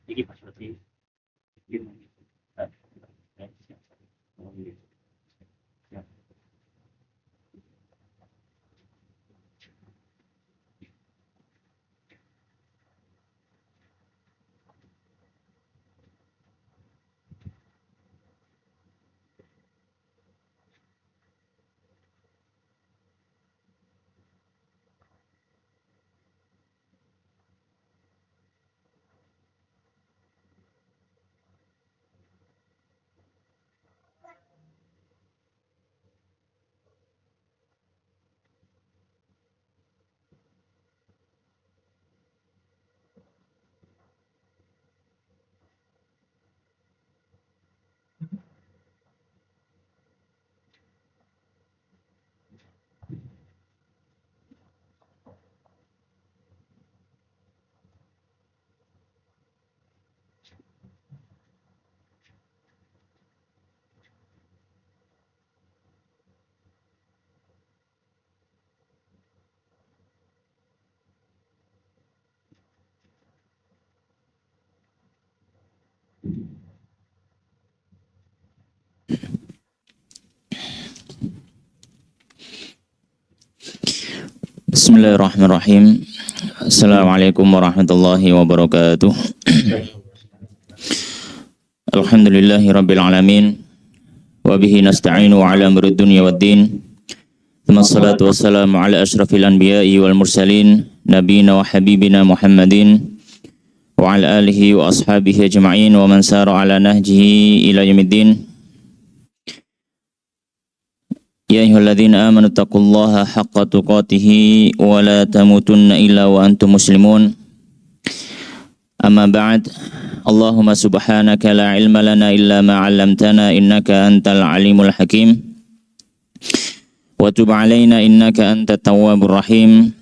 Iki pas berarti Bismillahirrahmanirrahim. Assalamualaikum warahmatullahi wabarakatuh. Alhamdulillahi rabbil alamin. Wa bihi nasta'inu ala amrid dunya waddin. Tsumma salatu wassalamu ala asyrafil anbiya'i wal mursalin nabiyina wa habibina Muhammadin wa ala alihi wa ashabihi ajma'in wa man sara ala nahjihi ila yaumiddin. Ya ayyuhalladzina amanu taqullaha haqqa tuqatih wa la tamutunna illa wa antum muslimun. Amma ba'd. Allahumma subhanaka la ilma lana illa ma 'allamtana innaka antal alimul hakim. Wa tub 'alaina innaka antat tawwabur rahim.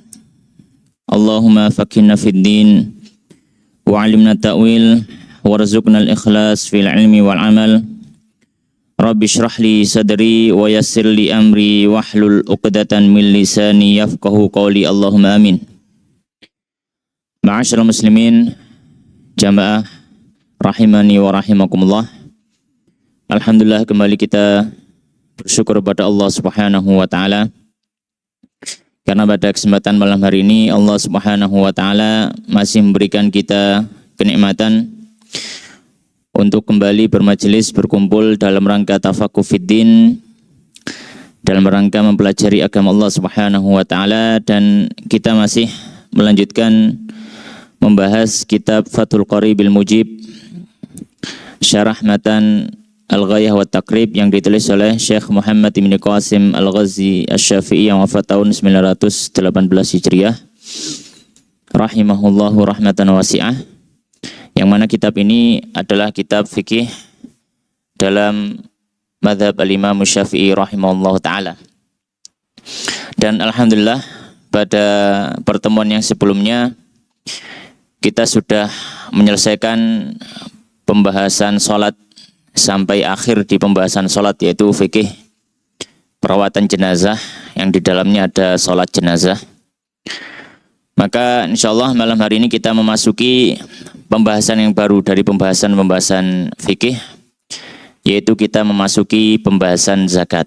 Allahumma faqihna fid din wa 'allimna ta'wil warzuqna al-ikhlas fil ilmi wal 'amal. Rabbi shrah li sadri wa yassir li amri wahlul 'uqdatan min lisani yafqahu qawli. Allahumma amin. Ma'asyiral muslimin, jamaah rahimani wa rahimakumullah. Alhamdulillah, kembali kita bersyukur kepada Allah Subhanahu wa taala karena pada kesempatan malam hari ini Allah Subhanahu wa taala masih memberikan kita kenikmatan untuk kembali bermajelis, berkumpul dalam rangka tafaqquh fiddin, dalam rangka mempelajari agama Allah Subhanahu wa taala, dan kita masih melanjutkan membahas kitab Fathul Qaribil Mujib, syarah matan Al-Ghayah wa Taqrib yang ditulis oleh Syekh Muhammad Ibn Qasim Al-Ghazi Asy-Syafi'i yang wafat tahun 918 Hijriah rahimahullahu rahmatan wasi'ah, yang mana kitab ini adalah kitab fikih dalam mazhab al-Imam Syafi'i rahimahullah ta'ala. Dan alhamdulillah pada pertemuan yang sebelumnya kita sudah menyelesaikan pembahasan sholat sampai akhir di pembahasan sholat, yaitu fikih perawatan jenazah yang di dalamnya ada sholat jenazah. Maka insyaallah malam hari ini kita memasuki pembahasan yang baru dari pembahasan fikih, yaitu kita memasuki pembahasan zakat.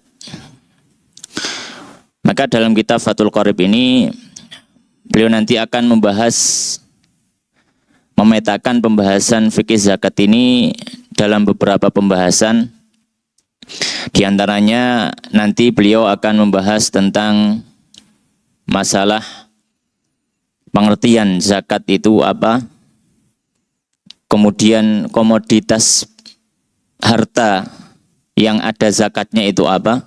Maka dalam kitab Fathul Qarib ini beliau nanti akan memetakan pembahasan fikih zakat ini dalam beberapa pembahasan. Di antaranya nanti beliau akan membahas tentang masalah pengertian zakat itu apa, kemudian komoditas harta yang ada zakatnya itu apa,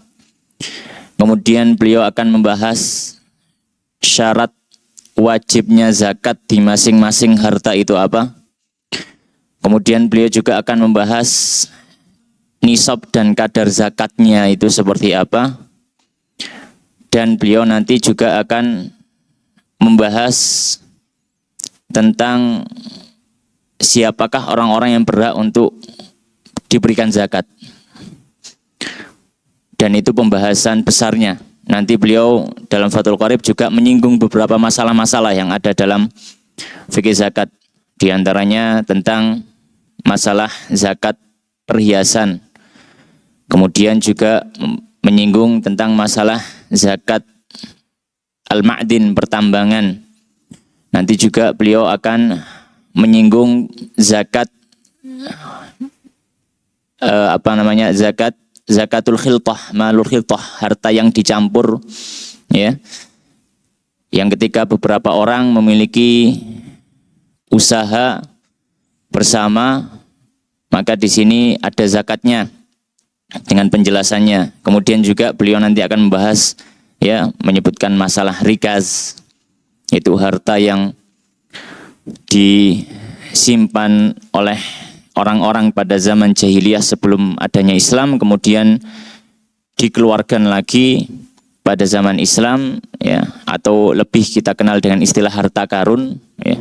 kemudian beliau akan membahas syarat wajibnya zakat di masing-masing harta itu apa, kemudian beliau juga akan membahas nisab dan kadar zakatnya itu seperti apa, dan beliau nanti juga akan membahas tentang siapakah orang-orang yang berhak untuk diberikan zakat. Dan itu pembahasan besarnya. Nanti beliau dalam Fathul Qarib juga menyinggung beberapa masalah-masalah yang ada dalam fikih zakat. Di antaranya tentang masalah zakat perhiasan. Kemudian juga menyinggung tentang masalah zakat al-ma'din, pertambangan. Nanti juga beliau akan menyinggung zakat zakatul khiltah, malul khiltah, harta yang dicampur, ya. Yang ketika beberapa orang memiliki usaha bersama, maka di sini ada zakatnya dengan penjelasannya. Kemudian juga beliau nanti akan membahas, ya, menyebutkan masalah rikaz, itu harta yang disimpan oleh orang-orang pada zaman jahiliyah sebelum adanya Islam, kemudian dikeluarkan lagi pada zaman Islam, ya, atau lebih kita kenal dengan istilah harta karun, ya.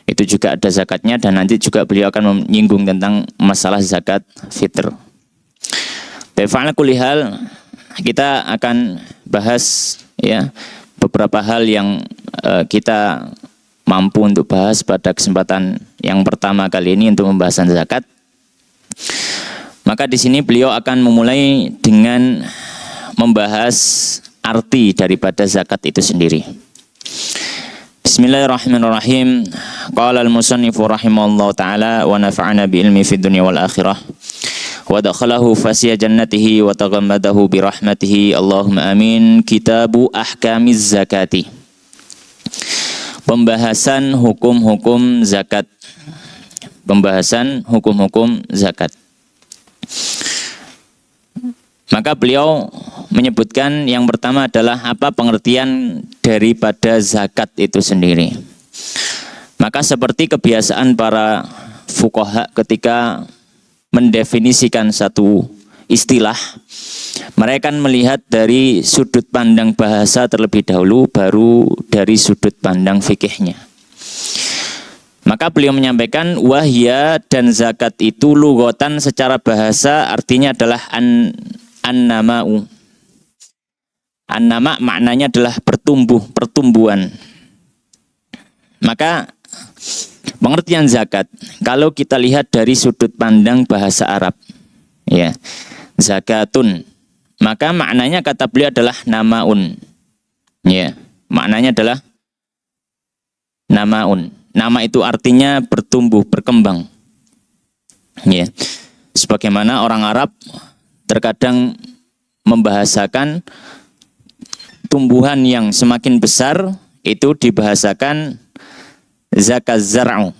Itu juga ada zakatnya, dan nanti juga beliau akan menyinggung tentang masalah zakat fitr. Ala kulli hal, kita akan bahas, ya, beberapa hal yang kita mampu untuk bahas pada kesempatan yang pertama kali ini untuk pembahasan zakat. Maka di sini beliau akan memulai dengan membahas arti daripada zakat itu sendiri. Bismillahirrahmanirrahim. Qala al-musannifu rahimahullahu taala wa nafa'ana bi ilmi fid dunya wal akhirah. Wa dakhalahu fasiya jannatihi wa taghammadahu bi rahmatihi. Allahumma amin. Kitabu ahkamiz zakati. Pembahasan hukum-hukum zakat. Pembahasan hukum-hukum zakat. Maka beliau menyebutkan yang pertama adalah apa pengertian daripada zakat itu sendiri. Maka seperti kebiasaan para fuqaha ketika mendefinisikan satu istilah, mereka kan melihat dari sudut pandang bahasa terlebih dahulu, baru dari sudut pandang fikihnya. Maka beliau menyampaikan wahya, dan zakat itu lughatan secara bahasa artinya adalah an-nama'u. An-nama' maknanya adalah bertumbuh, pertumbuhan. Maka pengertian zakat, kalau kita lihat dari sudut pandang bahasa Arab, ya, zakatun, maka maknanya kata beliau adalah namaun, ya, maknanya adalah namaun. Nama itu artinya bertumbuh, berkembang, ya. Sebagaimana orang Arab terkadang membahasakan tumbuhan yang semakin besar itu dibahasakan zakat zar'u.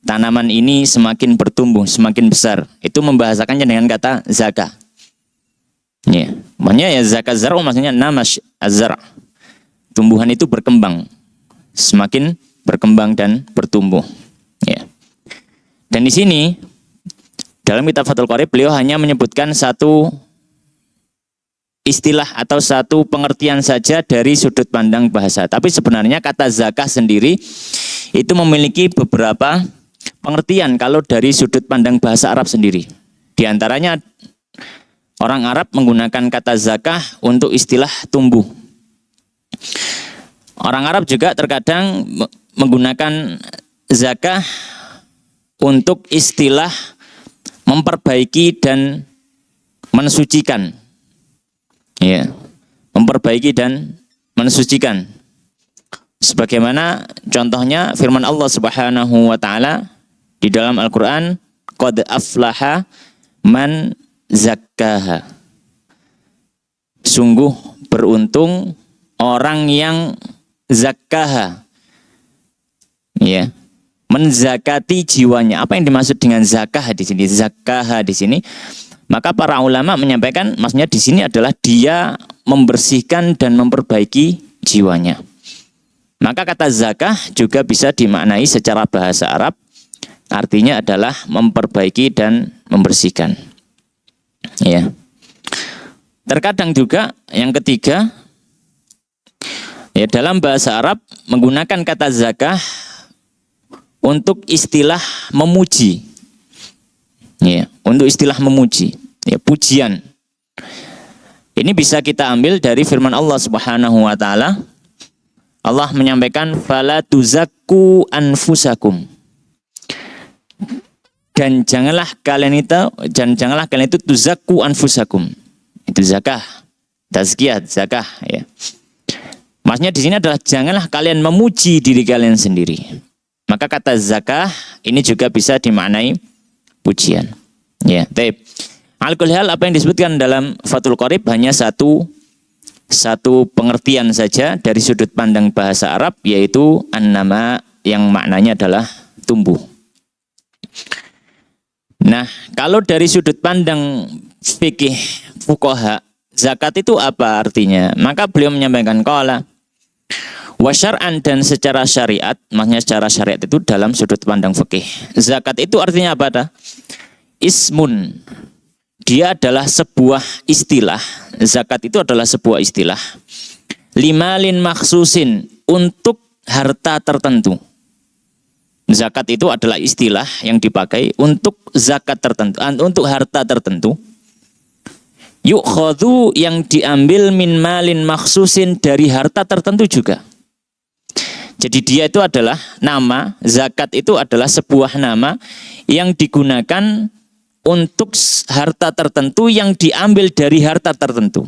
Tanaman ini semakin bertumbuh, semakin besar. Itu membahasakannya dengan kata zakah. Ya, maknanya ya zakat zar'u maksudnya nama az-zar'. Tumbuhan itu berkembang, semakin berkembang dan bertumbuh. Ya. Dan di sini dalam kitab Fathul Qorib beliau hanya menyebutkan satu istilah atau satu pengertian saja dari sudut pandang bahasa. Tapi sebenarnya kata zakah sendiri itu memiliki beberapa pengertian kalau dari sudut pandang bahasa Arab sendiri. Di antaranya orang Arab menggunakan kata zakah untuk istilah tumbuh. Orang Arab juga terkadang menggunakan zakah untuk istilah memperbaiki dan mensucikan. Ya, memperbaiki dan mensucikan. Sebagaimana contohnya firman Allah Subhanahu wa taala di dalam Al-Qur'an, qad aflaha man zakkaha. Sungguh beruntung orang yang zakkaha. Ya, menzakati jiwanya. Apa yang dimaksud dengan zakah di sini? Zakah di sini, maka para ulama menyampaikan maksudnya di sini adalah dia membersihkan dan memperbaiki jiwanya. Maka kata zakah juga bisa dimaknai secara bahasa Arab, artinya adalah memperbaiki dan membersihkan. Ya. Terkadang juga yang ketiga, ya, dalam bahasa Arab menggunakan kata zakah untuk istilah memuji. Ya, untuk istilah memuji, ya, pujian. Ini bisa kita ambil dari firman Allah Subhanahu wa taala, Allah menyampaikan fala tuzakku anfusakum. Dan janganlah kalian itu tuzakku anfusakum. Itu zakah, tazkiyah, zakah ya. Maksudnya di sini adalah janganlah kalian memuji diri kalian sendiri. Maka kata zakah ini juga bisa dimaknai pujian. Ya, baik. Al-kulli hal apa yang disebutkan dalam Fathul Qorib hanya satu pengertian saja dari sudut pandang bahasa Arab, yaitu an-nama yang maknanya adalah tumbuh. Nah, kalau dari sudut pandang fikih fuqaha, zakat itu apa artinya? Maka beliau menyampaikan qala wa syar'an, dan secara syariat, maksudnya secara syariat itu dalam sudut pandang fikih. Zakat itu artinya apa dah? Ismun. Dia adalah sebuah istilah. Zakat itu adalah sebuah istilah. Limalin maksusin, untuk harta tertentu. Zakat itu adalah istilah yang dipakai untuk zakat tertentu, untuk harta tertentu. Yukhadhu, yang diambil min malin maksusin, dari harta tertentu juga. Jadi dia itu adalah nama, zakat itu adalah sebuah nama yang digunakan untuk harta tertentu yang diambil dari harta tertentu.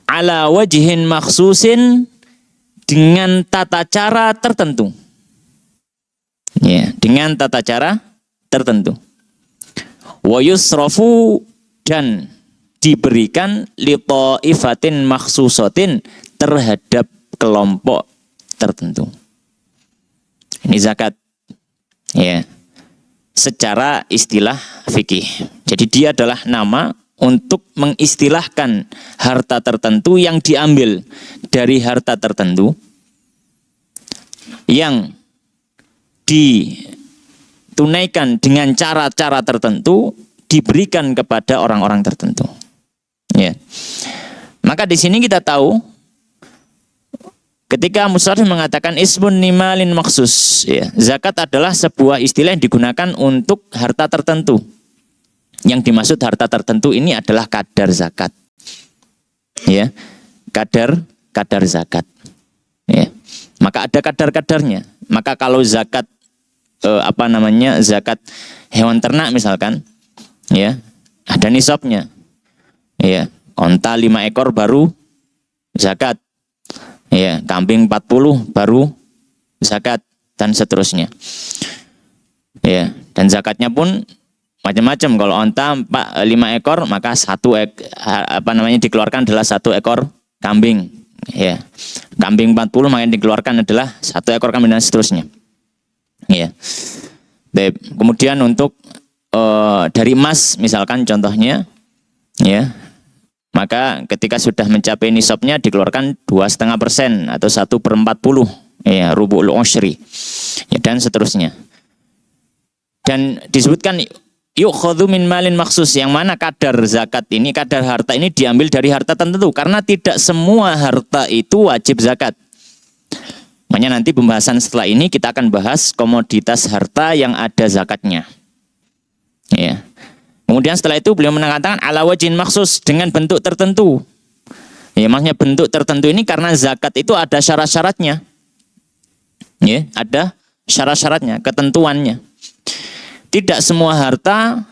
Ala wajhin maksusin, dengan tata cara tertentu. Ya, dengan tata cara tertentu. Wa yusrafu, dan diberikan li ta'ifatin maksusatin, terhadap kelompok tertentu. Ini zakat. Ya. Secara istilah fikih. Jadi dia adalah nama untuk mengistilahkan harta tertentu yang diambil dari harta tertentu yang ditunaikan dengan cara-cara tertentu, diberikan kepada orang-orang tertentu. Ya. Maka di sini kita tahu ketika musannif mengatakan ismun nimalin maksus, ya, zakat adalah sebuah istilah yang digunakan untuk harta tertentu. Yang dimaksud harta tertentu ini adalah kadar zakat. Ya. Kadar zakat. Ya. Maka ada kadar-kadarnya. Maka kalau zakat zakat hewan ternak misalkan, ya, ada nisabnya. Ya, onta 5 ekor baru zakat. Ya, kambing 40 baru zakat, dan seterusnya. Ya, dan zakatnya pun macam-macam. Kalau onta 5 ekor, maka dikeluarkan adalah 1 ekor kambing. Ya. Kambing 40 maka yang dikeluarkan adalah 1 ekor kambing, dan seterusnya. Ya. Baik. Kemudian untuk dari emas misalkan contohnya, ya, maka ketika sudah mencapai nisabnya dikeluarkan 2,5% atau 1/40, ya, rubu'ul ushri, ya, dan seterusnya. Dan disebutkan yukhadhu min malin maksus, yang mana kadar zakat ini, kadar harta ini diambil dari harta tertentu, karena tidak semua harta itu wajib zakat. Makanya nanti pembahasan setelah ini kita akan bahas komoditas harta yang ada zakatnya. Ya. Kemudian setelah itu beliau mengatakan ala wajhin maksus, dengan bentuk tertentu. Ya, maksudnya bentuk tertentu ini karena zakat itu ada syarat-syaratnya. Ya, ada syarat-syaratnya, ketentuannya. Tidak semua harta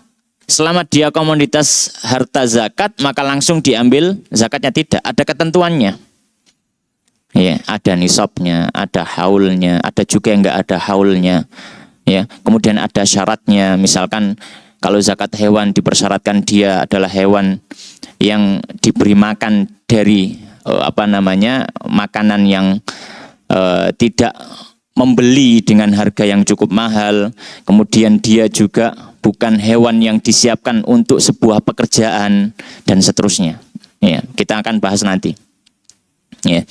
selama dia komoditas harta zakat maka langsung diambil zakatnya, tidak, ada ketentuannya. Ya, ada nisabnya, ada haulnya, ada juga yang enggak ada haulnya. Ya, kemudian ada syaratnya, misalkan kalau zakat hewan dipersyaratkan dia adalah hewan yang diberi makan dari makanan yang tidak membeli dengan harga yang cukup mahal. Kemudian dia juga bukan hewan yang disiapkan untuk sebuah pekerjaan, dan seterusnya. Ya, kita akan bahas nanti. Ya.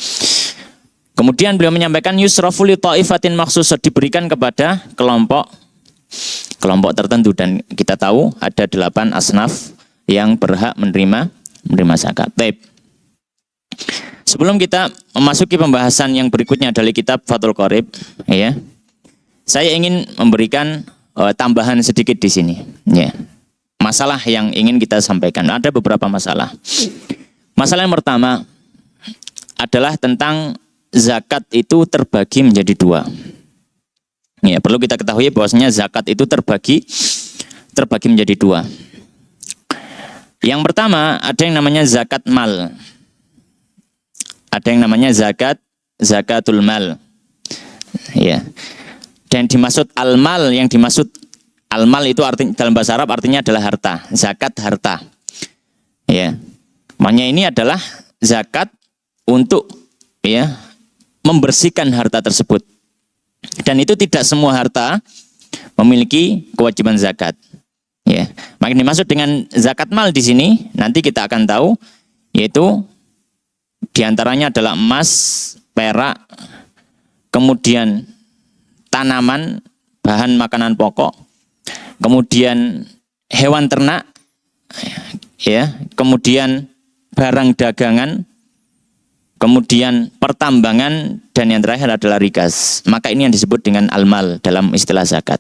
Kemudian beliau menyampaikan yusrafu li ta'ifatin maksusah, diberikan kepada kelompok tertentu, dan kita tahu ada 8 asnaf yang berhak menerima zakat. Baik. Sebelum kita memasuki pembahasan yang berikutnya dari kitab Fathul Qorib, ya, saya ingin memberikan tambahan sedikit di sini. Ya. Masalah yang ingin kita sampaikan, ada beberapa masalah. Masalah yang pertama adalah tentang zakat itu terbagi menjadi dua. Ya, perlu kita ketahui bahwasanya zakat itu terbagi menjadi dua. Yang pertama ada yang namanya zakat mal. Ada yang namanya zakatul mal. Ya. Dan dimaksud al-mal, yang dimaksud al-mal itu artinya dalam bahasa Arab artinya adalah harta, zakat harta. Ya. Makanya ini adalah zakat untuk ya membersihkan harta tersebut. Dan itu tidak semua harta memiliki kewajiban zakat. Ya. Maka dimaksud dengan zakat mal di sini nanti kita akan tahu, yaitu diantaranya adalah emas, perak, kemudian tanaman, bahan makanan pokok, kemudian hewan ternak, ya, kemudian barang dagangan, kemudian pertambangan, dan yang terakhir adalah rikas. Maka ini yang disebut dengan al-mal dalam istilah zakat.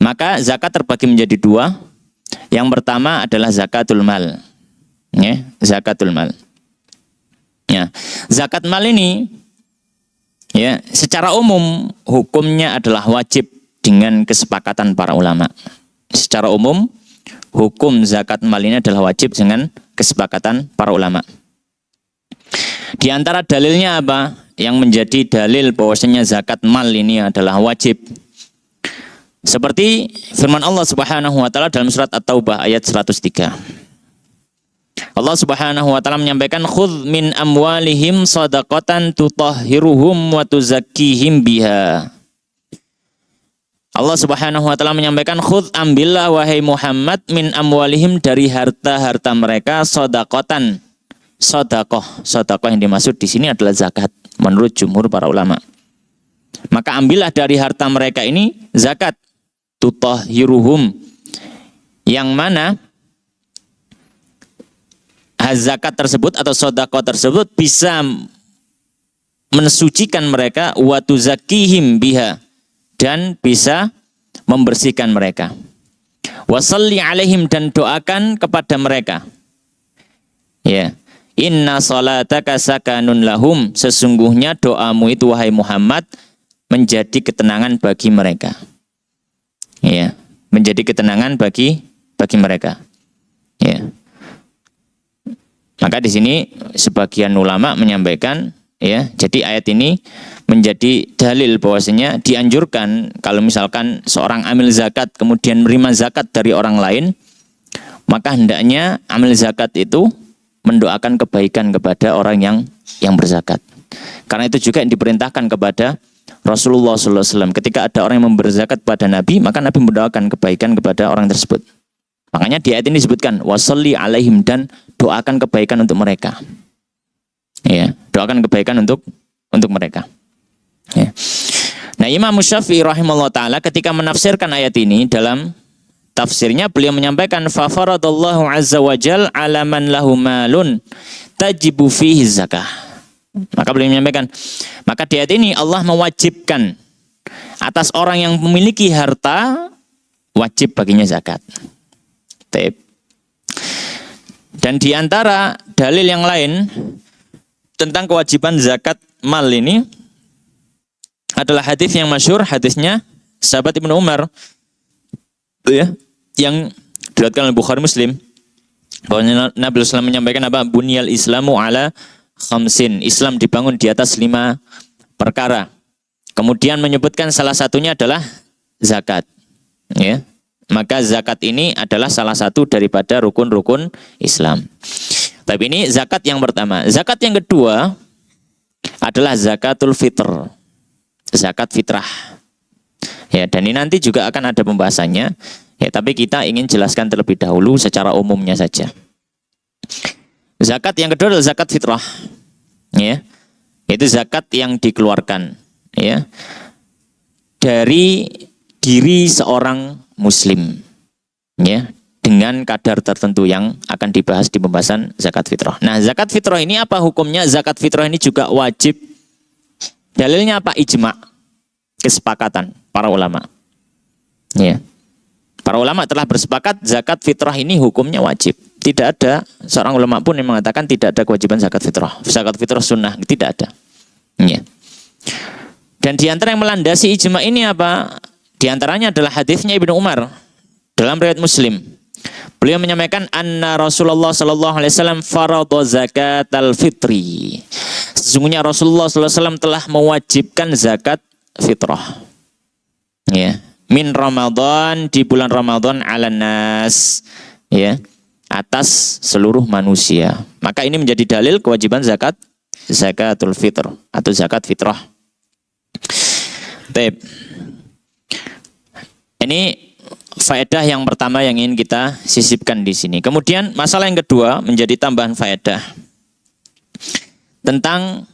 Maka zakat terbagi menjadi dua. Yang pertama adalah zakatul mal. Ya, zakatul mal. Ya, zakat mal ini ya, secara umum hukumnya adalah wajib dengan kesepakatan para ulama. Secara umum hukum zakat mal ini adalah wajib dengan kesepakatan para ulama. Di antara dalilnya apa? Yang menjadi dalil bahwasanya zakat mal ini adalah wajib. Seperti firman Allah Subhanahu wa taala dalam surat At-Taubah ayat 103. Allah Subhanahu wa taala menyampaikan, "Khudz min amwalihim shadaqatan tutahhiruhum wa tuzakkihim biha." Allah Subhanahu wa taala menyampaikan, "Khudz, ambillah wahai Muhammad, min amwalihim, dari harta-harta mereka, shadaqatan." Sedekah yang dimaksud di sini adalah zakat menurut jumhur para ulama. Maka ambillah dari harta mereka ini zakat, tutahhiruhum, yang mana zakat tersebut atau sedekah tersebut bisa mensucikan mereka, wa tuzakkihim biha, dan bisa membersihkan mereka. Wasalli alaihim, dan doakan kepada mereka. Ya. Inna salataka sakanun lahum, sesungguhnya doamu itu wahai Muhammad menjadi ketenangan bagi mereka. Ya, menjadi ketenangan bagi mereka. Ya. Maka di sini sebagian ulama menyampaikan, ya, jadi ayat ini menjadi dalil bahwasanya dianjurkan kalau misalkan seorang amil zakat kemudian menerima zakat dari orang lain, maka hendaknya amil zakat itu mendoakan kebaikan kepada orang yang berzakat. Karena itu juga yang diperintahkan kepada Rasulullah SAW. Ketika ada orang yang memberi zakat pada Nabi, maka Nabi mendoakan kebaikan kepada orang tersebut. Makanya di ayat ini disebutkan wasalli alaihim, dan doakan kebaikan untuk mereka. Ya, doakan kebaikan untuk mereka. Ya. Nah, Imam Syafi'i rahimahullah taala ketika menafsirkan ayat ini dalam tafsirnya beliau menyampaikan fa faradallahu azza wajal ala man lahu malun tajibu fihi zakah. Maka beliau menyampaikan, maka di ayat ini Allah mewajibkan atas orang yang memiliki harta wajib baginya zakat. Dan di antara dalil yang lain tentang kewajiban zakat mal ini adalah hadis yang masyhur, hadisnya sahabat Ibnu Umar, ya, yang diriwayatkan oleh Bukhari Muslim, bahwa Nabi SAW menyampaikan apa? Bunyal Islamu ala khamsin. Islam dibangun di atas 5 perkara. Kemudian menyebutkan salah satunya adalah zakat. Ya. Maka zakat ini adalah salah satu daripada rukun-rukun Islam. Tapi ini zakat yang pertama. Zakat yang kedua adalah zakatul fitr. Zakat fitrah. Ya, dan ini nanti juga akan ada pembahasannya. Ya, tapi kita ingin jelaskan terlebih dahulu secara umumnya saja. Zakat yang kedua adalah zakat fitrah. Ya. Itu zakat yang dikeluarkan, ya, dari diri seorang muslim, ya, dengan kadar tertentu yang akan dibahas di pembahasan zakat fitrah. Nah, zakat fitrah ini apa hukumnya? Zakat fitrah ini juga wajib. Dalilnya apa? Ijma', kesepakatan para ulama. Ya. Para ulama telah bersepakat zakat fitrah ini hukumnya wajib. Tidak ada seorang ulama pun yang mengatakan tidak ada kewajiban zakat fitrah. Zakat fitrah sunnah, tidak ada. Ya. Dan di antara yang melandasi ijma ini apa? Di antaranya adalah hadisnya Ibnu Umar dalam riwayat Muslim. Beliau menyampaikan anna Rasulullah sallallahu alaihi wasallam faradha zakatal fitri. Sesungguhnya Rasulullah sallallahu alaihi wasallam telah mewajibkan zakat fitrah. Ya, min Ramadan, di bulan Ramadan, ala nas, ya, atas seluruh manusia. Maka ini menjadi dalil kewajiban zakatul fitr atau zakat fitrah. Baik. Ini faedah yang pertama yang ingin kita sisipkan di sini. Kemudian masalah yang kedua menjadi tambahan faedah tentang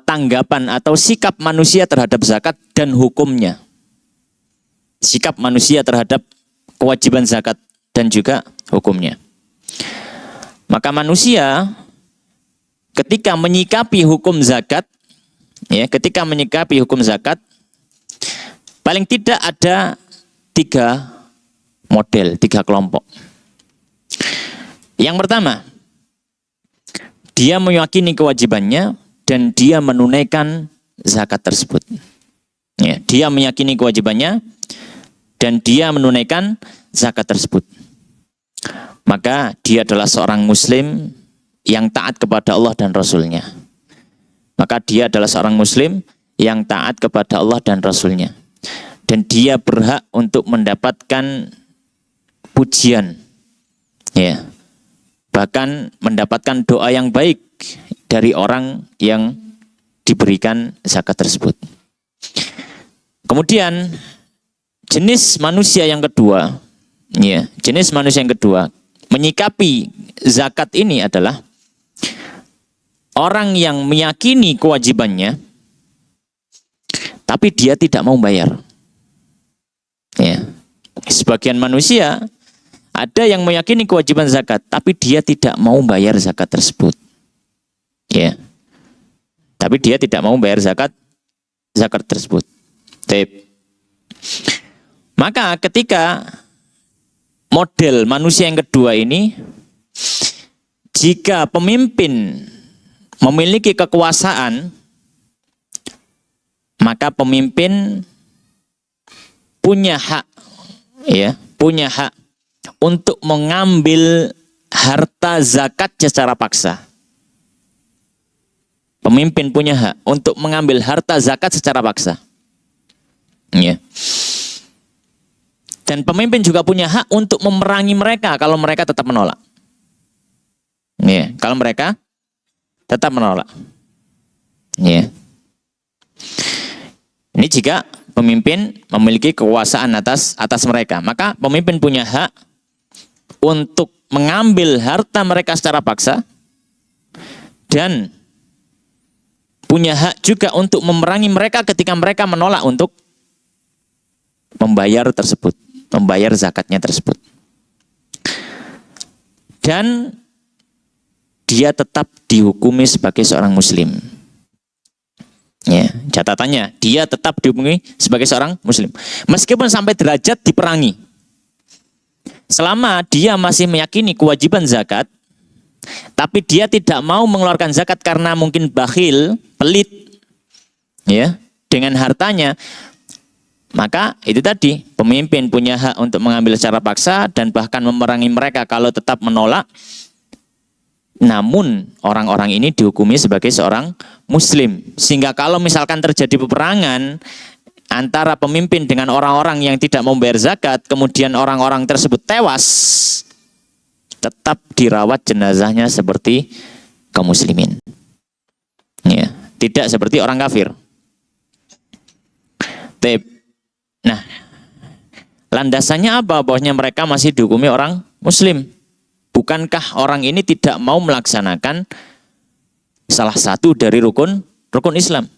tanggapan atau sikap manusia terhadap zakat dan hukumnya. Sikap manusia terhadap kewajiban zakat dan juga hukumnya. Maka manusia ketika menyikapi hukum zakat, ya, ketika menyikapi hukum zakat, paling tidak ada 3 model, 3 kelompok. Yang pertama, dia meyakini kewajibannya dan dia menunaikan zakat tersebut. Ya, dia meyakini kewajibannya dan dia menunaikan zakat tersebut. Maka dia adalah seorang muslim yang taat kepada Allah dan Rasulnya. Maka dia adalah seorang muslim yang taat kepada Allah dan Rasulnya. Dan dia berhak untuk mendapatkan pujian. Ya. Bahkan mendapatkan doa yang baik dari orang yang diberikan zakat tersebut. Kemudian jenis manusia yang kedua, ya, jenis manusia yang kedua menyikapi zakat ini adalah orang yang meyakini kewajibannya, tapi dia tidak mau bayar. Ya. Sebagian manusia ada yang meyakini kewajiban zakat, tapi dia tidak mau bayar zakat tersebut. Ya. Tapi dia tidak mau bayar zakat tersebut. Taip. Maka ketika model manusia yang kedua ini, jika pemimpin memiliki kekuasaan, maka pemimpin punya hak, ya, punya hak untuk mengambil harta zakat secara paksa. Pemimpin punya hak untuk mengambil harta zakat secara paksa. Ya. Dan pemimpin juga punya hak untuk memerangi mereka kalau mereka tetap menolak. Ya, kalau mereka tetap menolak. Ya. Ini jika pemimpin memiliki kekuasaan atas mereka, maka pemimpin punya hak untuk mengambil harta mereka secara paksa dan punya hak juga untuk memerangi mereka ketika mereka menolak untuk membayar tersebut, membayar zakatnya tersebut. Dan dia tetap dihukumi sebagai seorang muslim. Ya, catatannya, dia tetap dihukumi sebagai seorang muslim. Meskipun sampai derajat diperangi. Selama dia masih meyakini kewajiban zakat, tapi dia tidak mau mengeluarkan zakat karena mungkin bakhil, pelit, ya, dengan hartanya, maka itu tadi, pemimpin punya hak untuk mengambil secara paksa dan bahkan memerangi mereka kalau tetap menolak. Namun orang-orang ini dihukumi sebagai seorang muslim. Sehingga kalau misalkan terjadi peperangan antara pemimpin dengan orang-orang yang tidak membayar zakat, kemudian orang-orang tersebut tewas, tetap dirawat jenazahnya seperti kaum muslimin. Ya, tidak seperti orang kafir. Nah, landasannya apa? Bahwasanya mereka masih dihukumi orang muslim. Bukankah orang ini tidak mau melaksanakan salah satu dari rukun Islam?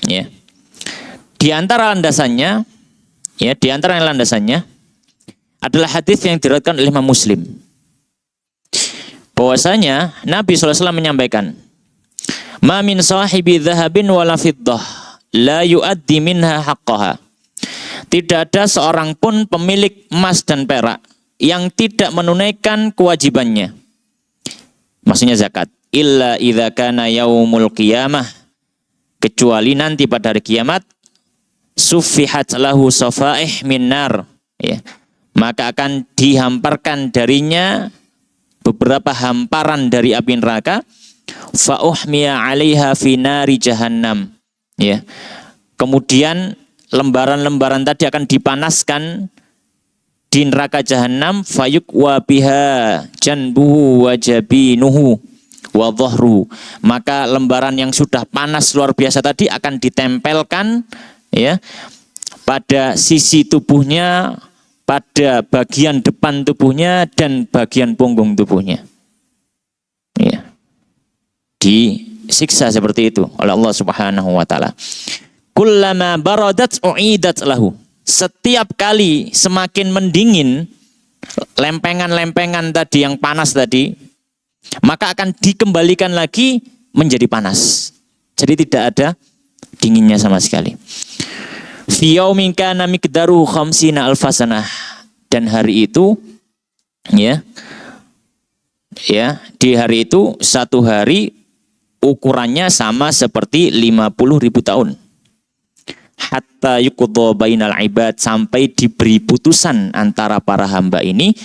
Ya. Di antara landasannya, ya, di antara landasannya adalah hadis yang diriwayatkan oleh Imam Muslim. Bahwasanya Nabi SAW menyampaikan, "Ma min sahibi dhahabin wala fiddah la yuaddi minha haqqaha." Tidak ada seorang pun pemilik emas dan perak yang tidak menunaikan kewajibannya. Maksudnya zakat. illa idza kana yaumul qiyamah, kecuali nanti pada hari kiamat, suffihat lahu safaih min nar, ya, maka akan dihamparkan darinya beberapa hamparan dari api neraka, fa uhmiya 'alaiha fi nari jahannam, ya. Kemudian lembaran-lembaran tadi akan dipanaskan di neraka jahanam, fayukwa biha janbuhu wa jabinuhu wa dhahru, maka lembaran yang sudah panas luar biasa tadi akan ditempelkan, ya, pada sisi tubuhnya, pada bagian depan tubuhnya dan bagian punggung tubuhnya, ya, disiksa seperti itu oleh Allah Subhanahu wa taala. Kullama baradat u'idat lahu, setiap kali semakin mendingin lempengan-lempengan tadi yang panas tadi, maka akan dikembalikan lagi menjadi panas. Jadi tidak ada dinginnya sama sekali. Fi yaumin kana miqdaruhu khamsina alfasanah, dan hari itu, ya, di hari itu satu hari ukurannya sama seperti 50.000 tahun. Hatta yuqdha bainal ibad, sampai diberi putusan antara para hamba ini,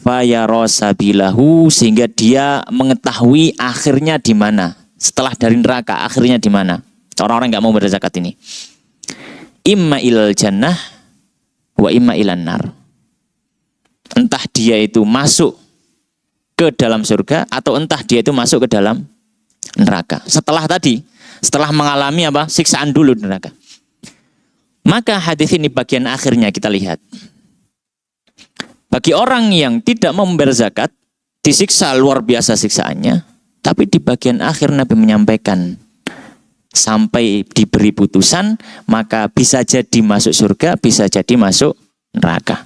fayara sabilahu, sehingga dia mengetahui akhirnya di mana. Setelah dari neraka akhirnya di mana. Orang-orang nggak mau berzakat ini. Imma ilal jannah wa imma ilan nar. Entah dia itu masuk ke dalam surga atau entah dia itu masuk ke dalam neraka. Setelah mengalami apa? Siksaan dulu di neraka. Maka hadis ini bagian akhirnya kita lihat. Bagi orang yang tidak mau membayar zakat, disiksa luar biasa siksaannya. Tapi di bagian akhir Nabi menyampaikan, sampai diberi putusan, maka bisa jadi masuk surga, bisa jadi masuk neraka.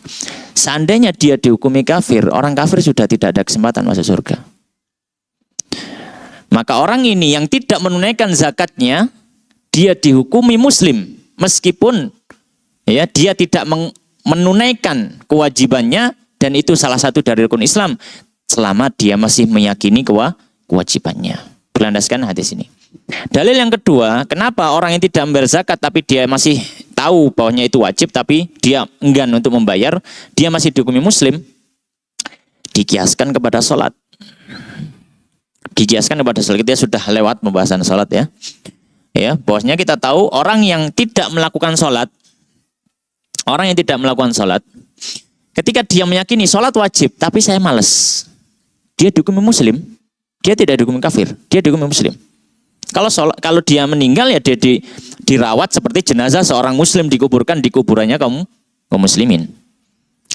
Seandainya dia dihukumi kafir, orang kafir sudah tidak ada kesempatan masuk surga. Maka orang ini yang tidak menunaikan zakatnya, dia dihukumi muslim. Meskipun, ya, dia tidak menunaikan kewajibannya, dan itu salah satu dari rukun Islam, selama dia masih meyakini kewajibannya. Berlandaskan hadis ini. Dalil yang kedua, kenapa orang yang tidak membayar zakat tapi dia masih tahu bahwanya itu wajib tapi dia enggan untuk membayar, dia masih dihukumi muslim, dikiaskan kepada sholat. Dikiaskan kepada sholat. Kita sudah lewat pembahasan sholat, ya. Ya, bahwasanya kita tahu orang yang tidak melakukan sholat, ketika dia meyakini sholat wajib, tapi saya malas, dia dihukumi muslim, dia tidak dihukumi kafir, dia dihukumi muslim. Kalau dia meninggal, ya dia dirawat seperti jenazah seorang muslim, dikuburkan di kuburannya kaum muslimin.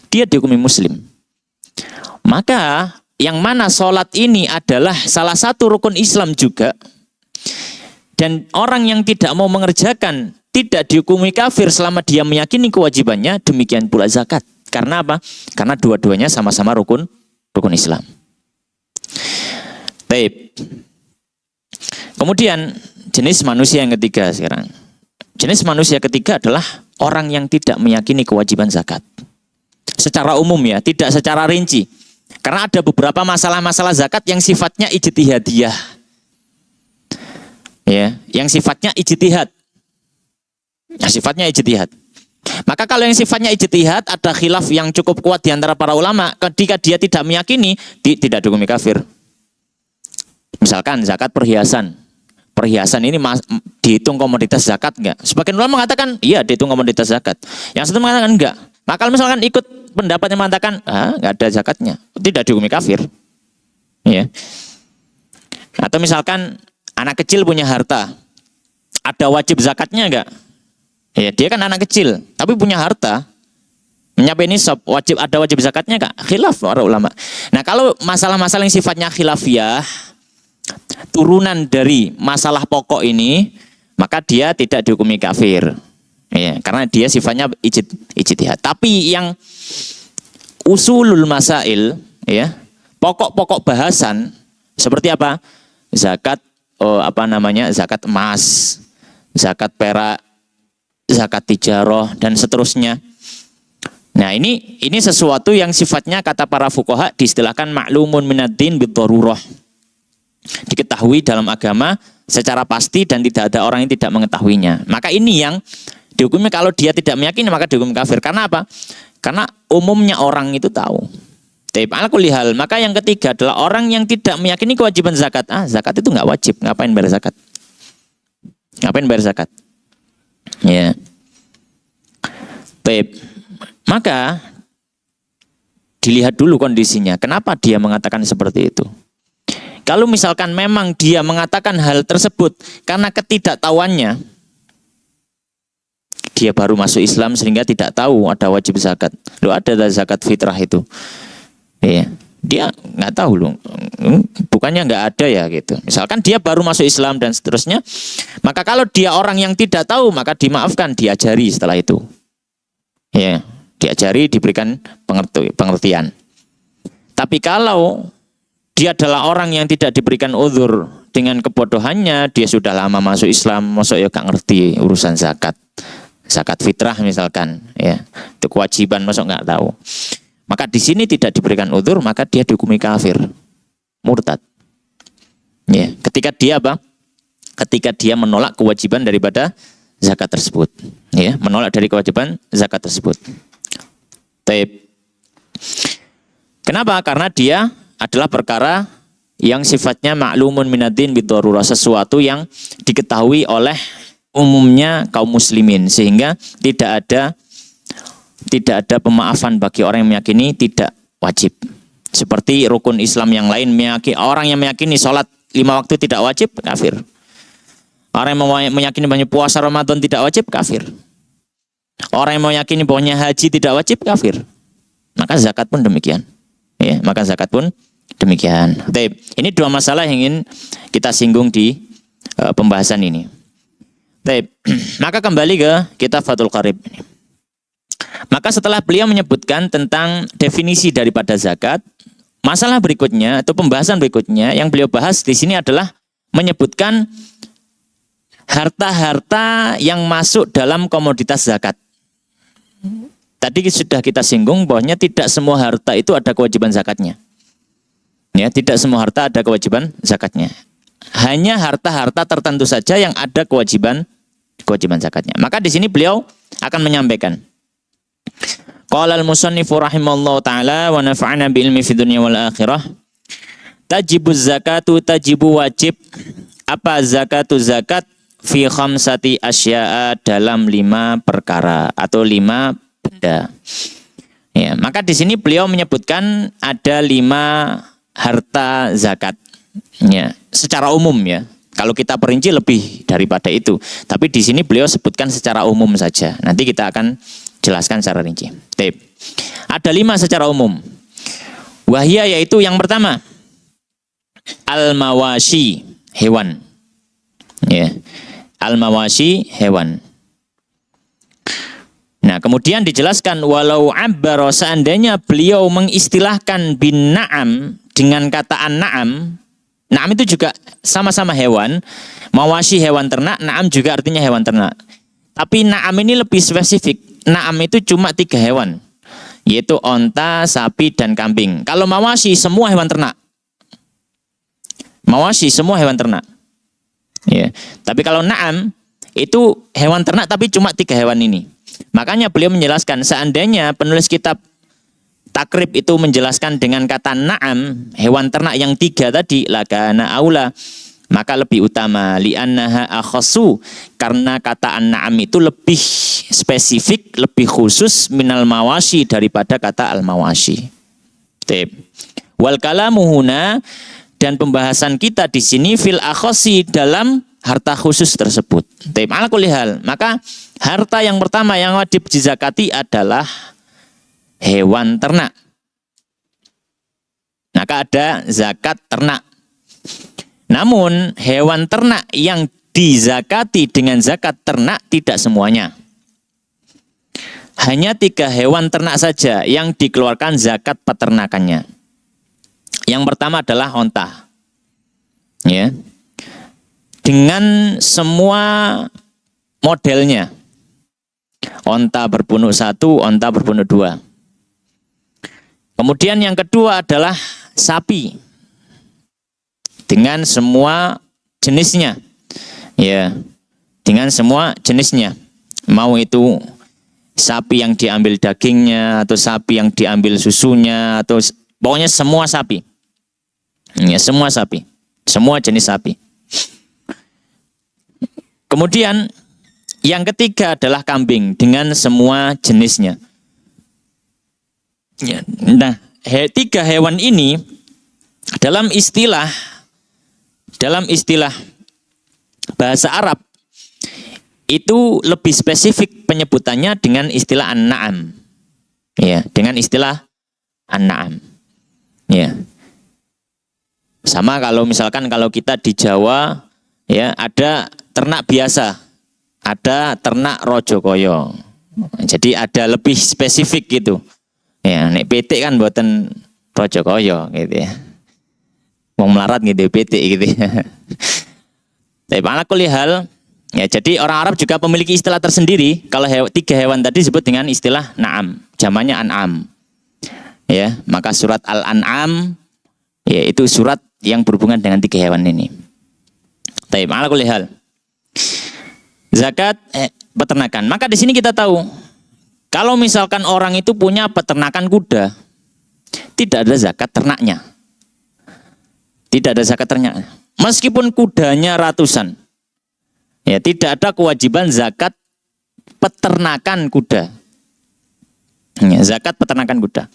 Dia dihukumi muslim. Maka yang mana sholat ini adalah salah satu rukun Islam juga, dan orang yang tidak mau mengerjakan tidak dihukumi kafir selama dia meyakini kewajibannya, demikian pula zakat. Karena apa? Karena dua-duanya sama-sama rukun Islam. Baik. Kemudian jenis manusia yang ketiga sekarang. Jenis manusia ketiga adalah orang yang tidak meyakini kewajiban zakat. Secara umum, ya, tidak secara rinci. Karena ada beberapa masalah-masalah zakat yang sifatnya ijtihadiyah. Ya, yang sifatnya ijtihad. Maka kalau yang sifatnya ijtihad, ada khilaf yang cukup kuat di antara para ulama. Ketika dia tidak meyakini, tidak dihukumi kafir. Misalkan zakat perhiasan. Perhiasan ini dihitung komoditas zakat enggak? Sebagian ulama mengatakan, iya, dihitung komoditas zakat. Yang satu mengatakan enggak. Maka kalau misalkan ikut pendapat yang mengatakan, enggak ada zakatnya, tidak dihukumi kafir. Ya. Atau misalkan anak kecil punya harta, ada wajib zakatnya enggak? Ya, dia kan anak kecil, tapi punya harta, mencapai nisab, ada wajib zakatnya enggak? Khilaf para ulama. Nah, kalau masalah-masalah yang sifatnya khilafiyah, turunan dari masalah pokok ini, maka dia tidak dihukumi kafir. Ya, karena dia sifatnya ijtihad. Tapi yang usulul masail, ya, pokok-pokok bahasan seperti apa? Zakat, zakat emas, zakat perak, zakat tijarah, dan seterusnya. Nah, ini sesuatu yang sifatnya, kata para fuqaha, diistilahkan ma'lumun minad din bid-darurah. diketahui dalam agama secara pasti dan tidak ada orang yang tidak mengetahuinya. Maka ini yang dihukumnya, kalau dia tidak meyakini maka dihukum kafir. Karena apa? Karena umumnya orang itu tahu. Ala kulli hal, maka yang ketiga adalah orang yang tidak meyakini kewajiban zakat. Zakat itu nggak wajib, ngapain bayar zakat? Ngapain bayar zakat? Ya. Baik. Maka dilihat dulu kondisinya. Kenapa dia mengatakan seperti itu? Kalau misalkan memang dia mengatakan hal tersebut karena ketidaktahuannya, dia baru masuk Islam sehingga tidak tahu ada wajib zakat. Loh, ada zakat fitrah itu. Ya, dia nggak tahu loh. Bukannya nggak ada ya gitu. Misalkan dia baru masuk Islam dan seterusnya, maka kalau dia orang yang tidak tahu maka dimaafkan, diajari setelah itu. Ya, diajari, diberikan pengertian. Tapi kalau dia adalah orang yang tidak diberikan uzur dengan kebodohannya, dia sudah lama masuk Islam, masuk ya gak ngerti urusan zakat. Zakat fitrah misalkan, ya. Itu kewajiban, masuk nggak tahu. Maka di sini tidak diberikan uzur, maka dia dihukumi kafir, murtad. Ya, ketika dia apa? Ketika dia menolak kewajiban daripada zakat tersebut, ya, menolak dari kewajiban zakat tersebut. Taib. Kenapa? Karena dia adalah perkara yang sifatnya ma'lumun minad-din bidarurah, sesuatu yang diketahui oleh umumnya kaum muslimin, sehingga tidak ada pemaafan bagi orang yang meyakini tidak wajib. Seperti rukun Islam yang lain, orang yang meyakini sholat 5 waktu tidak wajib, kafir. Orang yang meyakini bahwa puasa Ramadan tidak wajib, kafir. Orang yang meyakini bahwa haji tidak wajib, kafir. Maka zakat pun demikian. Ya, maka zakat pun demikian. Ini dua masalah yang ingin kita singgung di pembahasan ini. Maka kembali ke kitab Fathul Qarib ini. Maka setelah beliau menyebutkan tentang definisi daripada zakat, masalah berikutnya atau pembahasan berikutnya yang beliau bahas di sini adalah menyebutkan harta-harta yang masuk dalam komoditas zakat. Tadi sudah kita singgung bahwanya tidak semua harta itu ada kewajiban zakatnya. Ya, tidak semua harta ada kewajiban zakatnya. Hanya harta-harta tertentu saja yang ada kewajiban zakatnya. Maka di sini beliau akan menyampaikan. Qala al-musannifu rahimallahu taala wa nafa'ana bi ilmi fid dunya wal akhirah. Tajibuz zakatu, tajibu wajib apa zakatu zakat fi khamsati asya'a, dalam 5 perkara atau 5 benda. Ya, maka di sini beliau menyebutkan ada 5 harta zakat. Ya, secara umum ya. Kalau kita perinci lebih daripada itu, tapi di sini beliau sebutkan secara umum saja. Nanti kita akan jelaskan secara rinci. Ada 5 secara umum. Wahia, yaitu yang pertama, al-mawashi, hewan. Ya, al-mawashi, hewan. Nah, kemudian dijelaskan walau abbara, seandainya beliau mengistilahkan bin na'am dengan kata an-na'am. Na'am itu juga sama-sama hewan. Mawashi hewan ternak, na'am juga artinya hewan ternak. Tapi na'am ini lebih spesifik. Na'am itu cuma 3 hewan, yaitu onta, sapi, dan kambing. Kalau mawashi semua hewan ternak. Mawashi semua hewan ternak. Ya. Tapi kalau na'am itu hewan ternak tapi cuma 3 hewan ini. Makanya beliau menjelaskan, seandainya penulis kitab Takrib itu menjelaskan dengan kata na'am, hewan ternak yang 3 tadi, lakana aula, maka lebih utama, li'annaha akhasu, karena kata an-na'am itu lebih spesifik, lebih khusus minal mawashi, daripada kata al-mawashi. Wal kalamu huna, dan pembahasan kita di sini fil akhasi, dalam harta khusus tersebut. Ala kulli hal, maka harta yang pertama yang wajib dizakati adalah hewan ternak. Maka ada zakat ternak. Namun hewan ternak yang dizakati dengan zakat ternak tidak semuanya. Hanya 3 hewan ternak saja yang dikeluarkan zakat peternakannya. Yang pertama adalah onta. Ya. Dengan semua modelnya. Onta berpunuk 1, onta berpunuk 2. Kemudian yang kedua adalah sapi. dengan semua jenisnya. Ya, dengan semua jenisnya. Mau itu sapi yang diambil dagingnya, atau sapi yang diambil susunya, atau pokoknya semua sapi. Ya, semua sapi. Semua jenis sapi. Kemudian yang ketiga adalah kambing dengan semua jenisnya. Ya, nah, tiga hewan ini dalam istilah bahasa Arab itu lebih spesifik penyebutannya dengan istilah an-na'am. Ya, dengan istilah an-na'am. Ya. Sama kalau misalkan kalau kita di Jawa, ya, ada ternak biasa, ada ternak rojokoyo. Jadi ada lebih spesifik gitu. Ya, nek PT kan buatan rojokoyo gitu ya. Mau melarat gitu PT gitu ya. Tapi ala kulli hal, ya, jadi orang Arab juga memiliki istilah tersendiri. Kalau tiga hewan tadi disebut dengan istilah na'am, jamannya an'am. Ya, maka surat Al-An'am ya itu surat yang berhubungan dengan tiga hewan ini. Tapi ala kulli hal. Zakat peternakan. Maka di sini kita tahu kalau misalkan orang itu punya peternakan kuda, tidak ada zakat ternaknya. Tidak ada zakat ternaknya. Meskipun kudanya ratusan, ya tidak ada kewajiban zakat peternakan kuda. Ya, zakat peternakan kuda.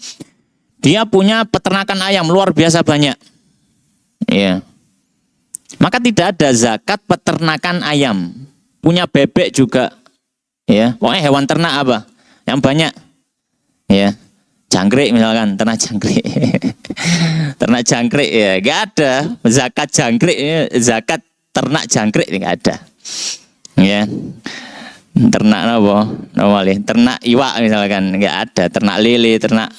Dia punya peternakan ayam luar biasa banyak. Ya. Maka tidak ada zakat peternakan ayam. Punya bebek juga. Ya, pokoknya hewan ternak apa? Yang banyak. Ya. Jangkrik misalkan, ternak jangkrik. Ternak jangkrik ya, enggak ada zakat jangkrik, zakat ternak jangkrik enggak ada. Ya. Ternak apa? Ternak iwak misalkan enggak ada, ternak lele, ternak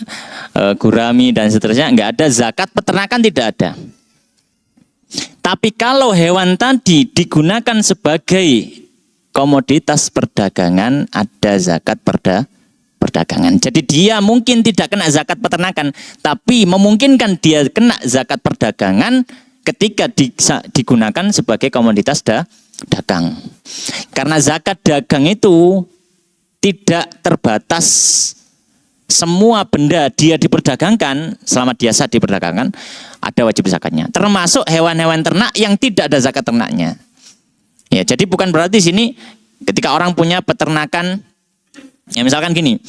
gurami dan seterusnya enggak ada, zakat peternakan tidak ada. Tapi kalau hewan tadi digunakan sebagai komoditas perdagangan, ada zakat perdagangan. Jadi dia mungkin tidak kena zakat peternakan, tapi memungkinkan dia kena zakat perdagangan ketika digunakan sebagai komoditas dagang. Karena zakat dagang itu tidak terbatas, semua benda dia diperdagangkan, selama dia sah diperdagangkan, ada wajib zakatnya. Termasuk hewan-hewan ternak yang tidak ada zakat ternaknya. Ya, jadi bukan berarti sini ketika orang punya peternakan, ya misalkan gini,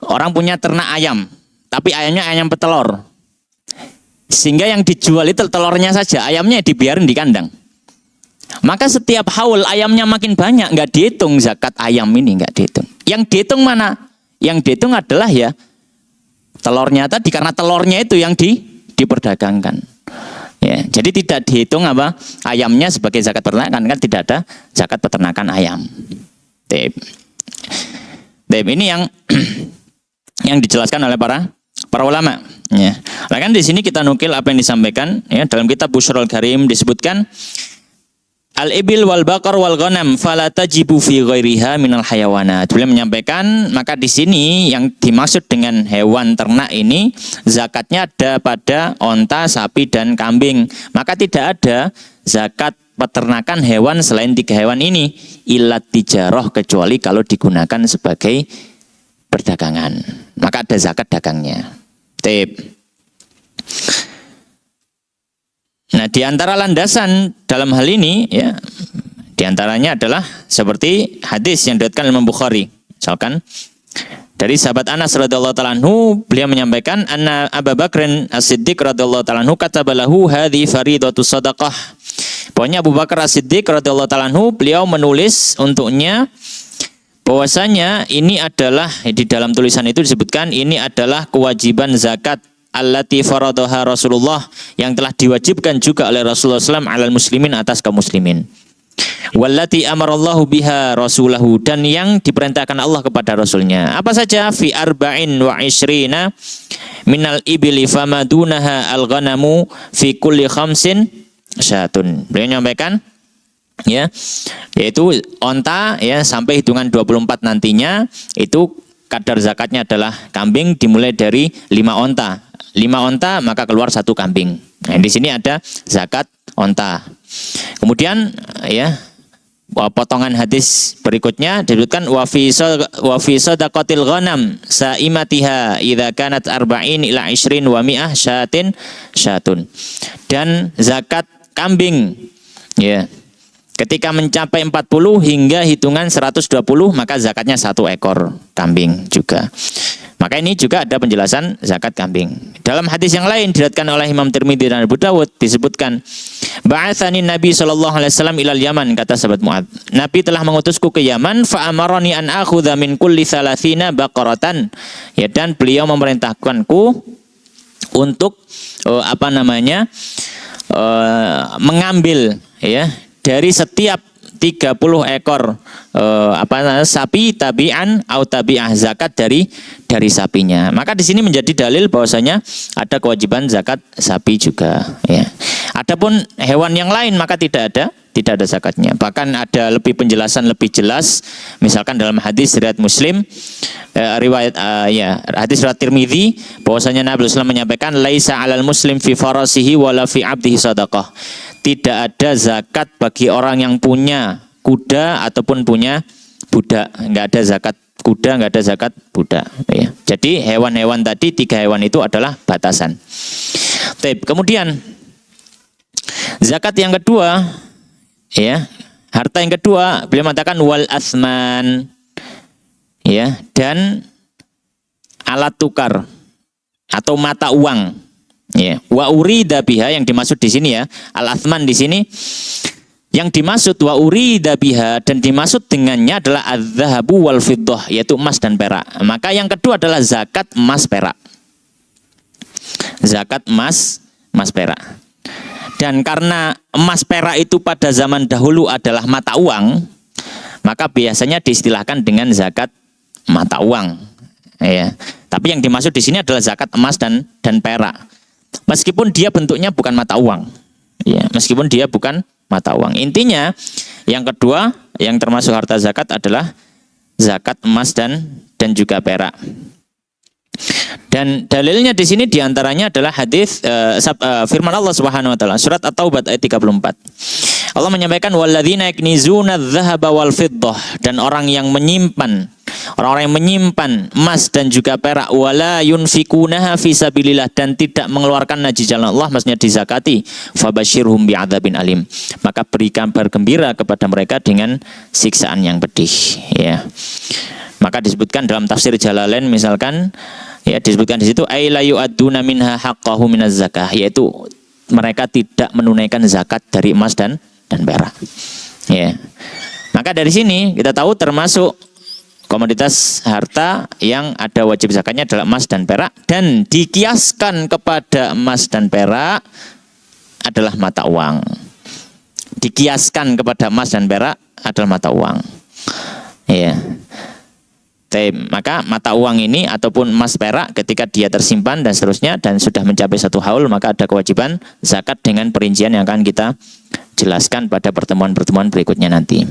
orang punya ternak ayam, tapi ayamnya ayam petelur. Sehingga yang dijual itu telurnya saja, ayamnya dibiarin di kandang. Maka setiap haul ayamnya makin banyak, nggak dihitung zakat ayam ini, nggak dihitung. Yang dihitung mana? Yang dihitung adalah ya telurnya tadi, karena telurnya itu yang diperdagangkan. Ya, jadi tidak dihitung apa ayamnya sebagai zakat peternakan, kan tidak ada zakat peternakan ayam. Ini yang dijelaskan oleh para ulama. Ya. Nah, kan di sini kita nukil apa yang disampaikan ya dalam kitab Busyrul Karim disebutkan al-ibil wal baqar wal ghanam fala tajibu fi ghairiha minal hayawanat. Beliau menyampaikan maka di sini yang dimaksud dengan hewan ternak ini zakatnya ada pada onta, sapi dan kambing. Maka tidak ada zakat peternakan hewan selain tiga hewan ini ilat tijarah, kecuali kalau digunakan sebagai perdagangan. Maka ada zakat dagangnya. Nah, di antara landasan dalam hal ini ya, di antaranya adalah seperti hadis yang diriwayatkan Imam Bukhari. Misalkan dari sahabat Anas radhiyallahu taala anhu, beliau menyampaikan anna Abu Bakr As-Siddiq radhiyallahu taala anhu kataba lahu hadhi faridatu shadaqah. Pokoknya Abu Bakar As-Siddiq radhiyallahu taala anhu, beliau menulis untuknya bahwasanya ini adalah, di dalam tulisan itu disebutkan ini adalah kewajiban zakat allati faradaha Rasulullah, yang telah diwajibkan juga oleh Rasulullah SAW alal muslimin, atas kaum muslimin. Wallati amarallahu biha rasulahu, dan yang diperintahkan Allah kepada Rasulnya. Apa saja? Fi arba'in wa ishrina minal ibili famadunaha al-ghanamu fi kulli khamsin syatun. Beliau menyampaikan ya, yaitu onta ya sampai hitungan 24 nantinya itu kadar zakatnya adalah kambing dimulai dari 5 onta. 5 onta maka keluar 1 kambing. Nah, di sini ada zakat onta. Kemudian ya potongan hadis berikutnya disebutkan wa fi sadaqatil ghanam saimatiha idza kanat arba'in ila 20 wa mi'ah syatun. Dan zakat kambing ya ketika mencapai 40 hingga hitungan 120 maka zakatnya 1 ekor kambing juga. Maka ini juga ada penjelasan zakat kambing. Dalam hadis yang lain diriwayatkan oleh Imam Tirmidzi dan Abu Dawud disebutkan ba'atsani Nabi sallallahu alaihi wasallam ilal Yaman, kata sahabat Mu'adz. Nabi telah mengutusku ke Yaman fa amarani an akhudha min kulli 30 baqaratan. Ya, dan beliau memerintahkanku untuk mengambil ya dari setiap 30 ekor sapi tabi'an atau tabi'ah zakat dari sapinya. Maka di sini menjadi dalil bahwasanya ada kewajiban zakat sapi juga ya. Adapun hewan yang lain maka tidak ada zakatnya. Bahkan ada lebih penjelasan lebih jelas, misalkan dalam hadis riwayat Muslim, hadis riwayat Tirmidzi bahwasanya Nabi sallallahu alaihi wasallam menyampaikan laisa 'alal muslim fi farasihi wala fi 'abdihi shadaqah. Tidak ada zakat bagi orang yang punya kuda ataupun punya budak. Enggak ada zakat kuda, enggak ada zakat budak ya. Jadi hewan-hewan tadi 3 hewan itu adalah batasan. Kemudian zakat yang kedua ya, harta yang kedua beliau mengatakan wal asman ya, dan alat tukar atau mata uang. Ya, wa urida biha yang dimaksud di sini ya, al-athman di sini yang dimaksud wa urida biha dan dimaksud dengannya adalah adz-dzahabu wal fiddah, yaitu emas dan perak. Maka yang kedua adalah zakat emas perak. Zakat emas perak. Dan karena emas perak itu pada zaman dahulu adalah mata uang, maka biasanya diistilahkan dengan zakat mata uang. Ya. Tapi yang dimaksud di sini adalah zakat emas dan perak. Meskipun dia bentuknya bukan mata uang, ya, meskipun dia bukan mata uang. Intinya, yang kedua yang termasuk harta zakat adalah zakat emas dan juga perak. Dan dalilnya di sini diantaranya adalah hadis firman Allah Subhanahu Wa Taala surat At-Taubah ayat 34. Allah menyampaikan walladzina yaknizuna adz-dzahaba wal fiddah, dan orang-orang yang menyimpan emas dan juga perak wala yunfikunaha fi sabilillah, dan tidak mengeluarkan di jalan Allah, maksudnya dizakati, fabasyirhum bi'adzabin alim, maka beri kabar gembira kepada mereka dengan siksaan yang pedih ya. Maka disebutkan dalam tafsir Jalalain misalkan ya, disebutkan di situ ay la yu'adduna minha haqqahu minaz zakah, yaitu mereka tidak menunaikan zakat dari emas dan perak ya. Maka dari sini kita tahu termasuk komoditas harta yang ada wajib zakatnya adalah emas dan perak, dan dikiaskan kepada emas dan perak adalah mata uang. Dikiaskan kepada emas dan perak adalah mata uang. Ya. Maka mata uang ini ataupun emas perak ketika dia tersimpan dan seterusnya dan sudah mencapai 1 haul, maka ada kewajiban zakat dengan perincian yang akan kita jelaskan pada pertemuan-pertemuan berikutnya nanti.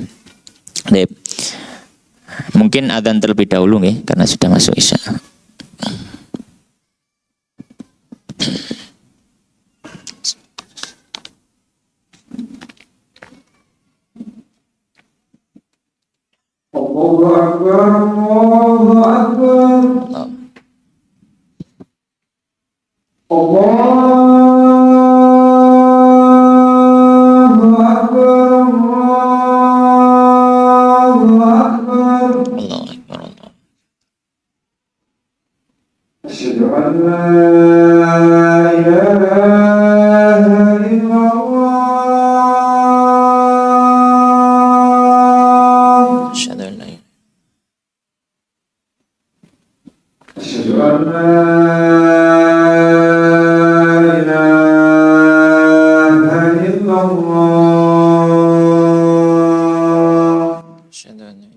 Mungkin adzan terlebih dahulu nih karena sudah masuk Isya. Allahu Akbar, Allahu Akbar. Allahu Akbar, Allahu Akbar. Allahu Akbar. Asyhadu an la ilaha illallah. Asyhadu an la Asyhadu an la ilaha illallah. Asyhadu an la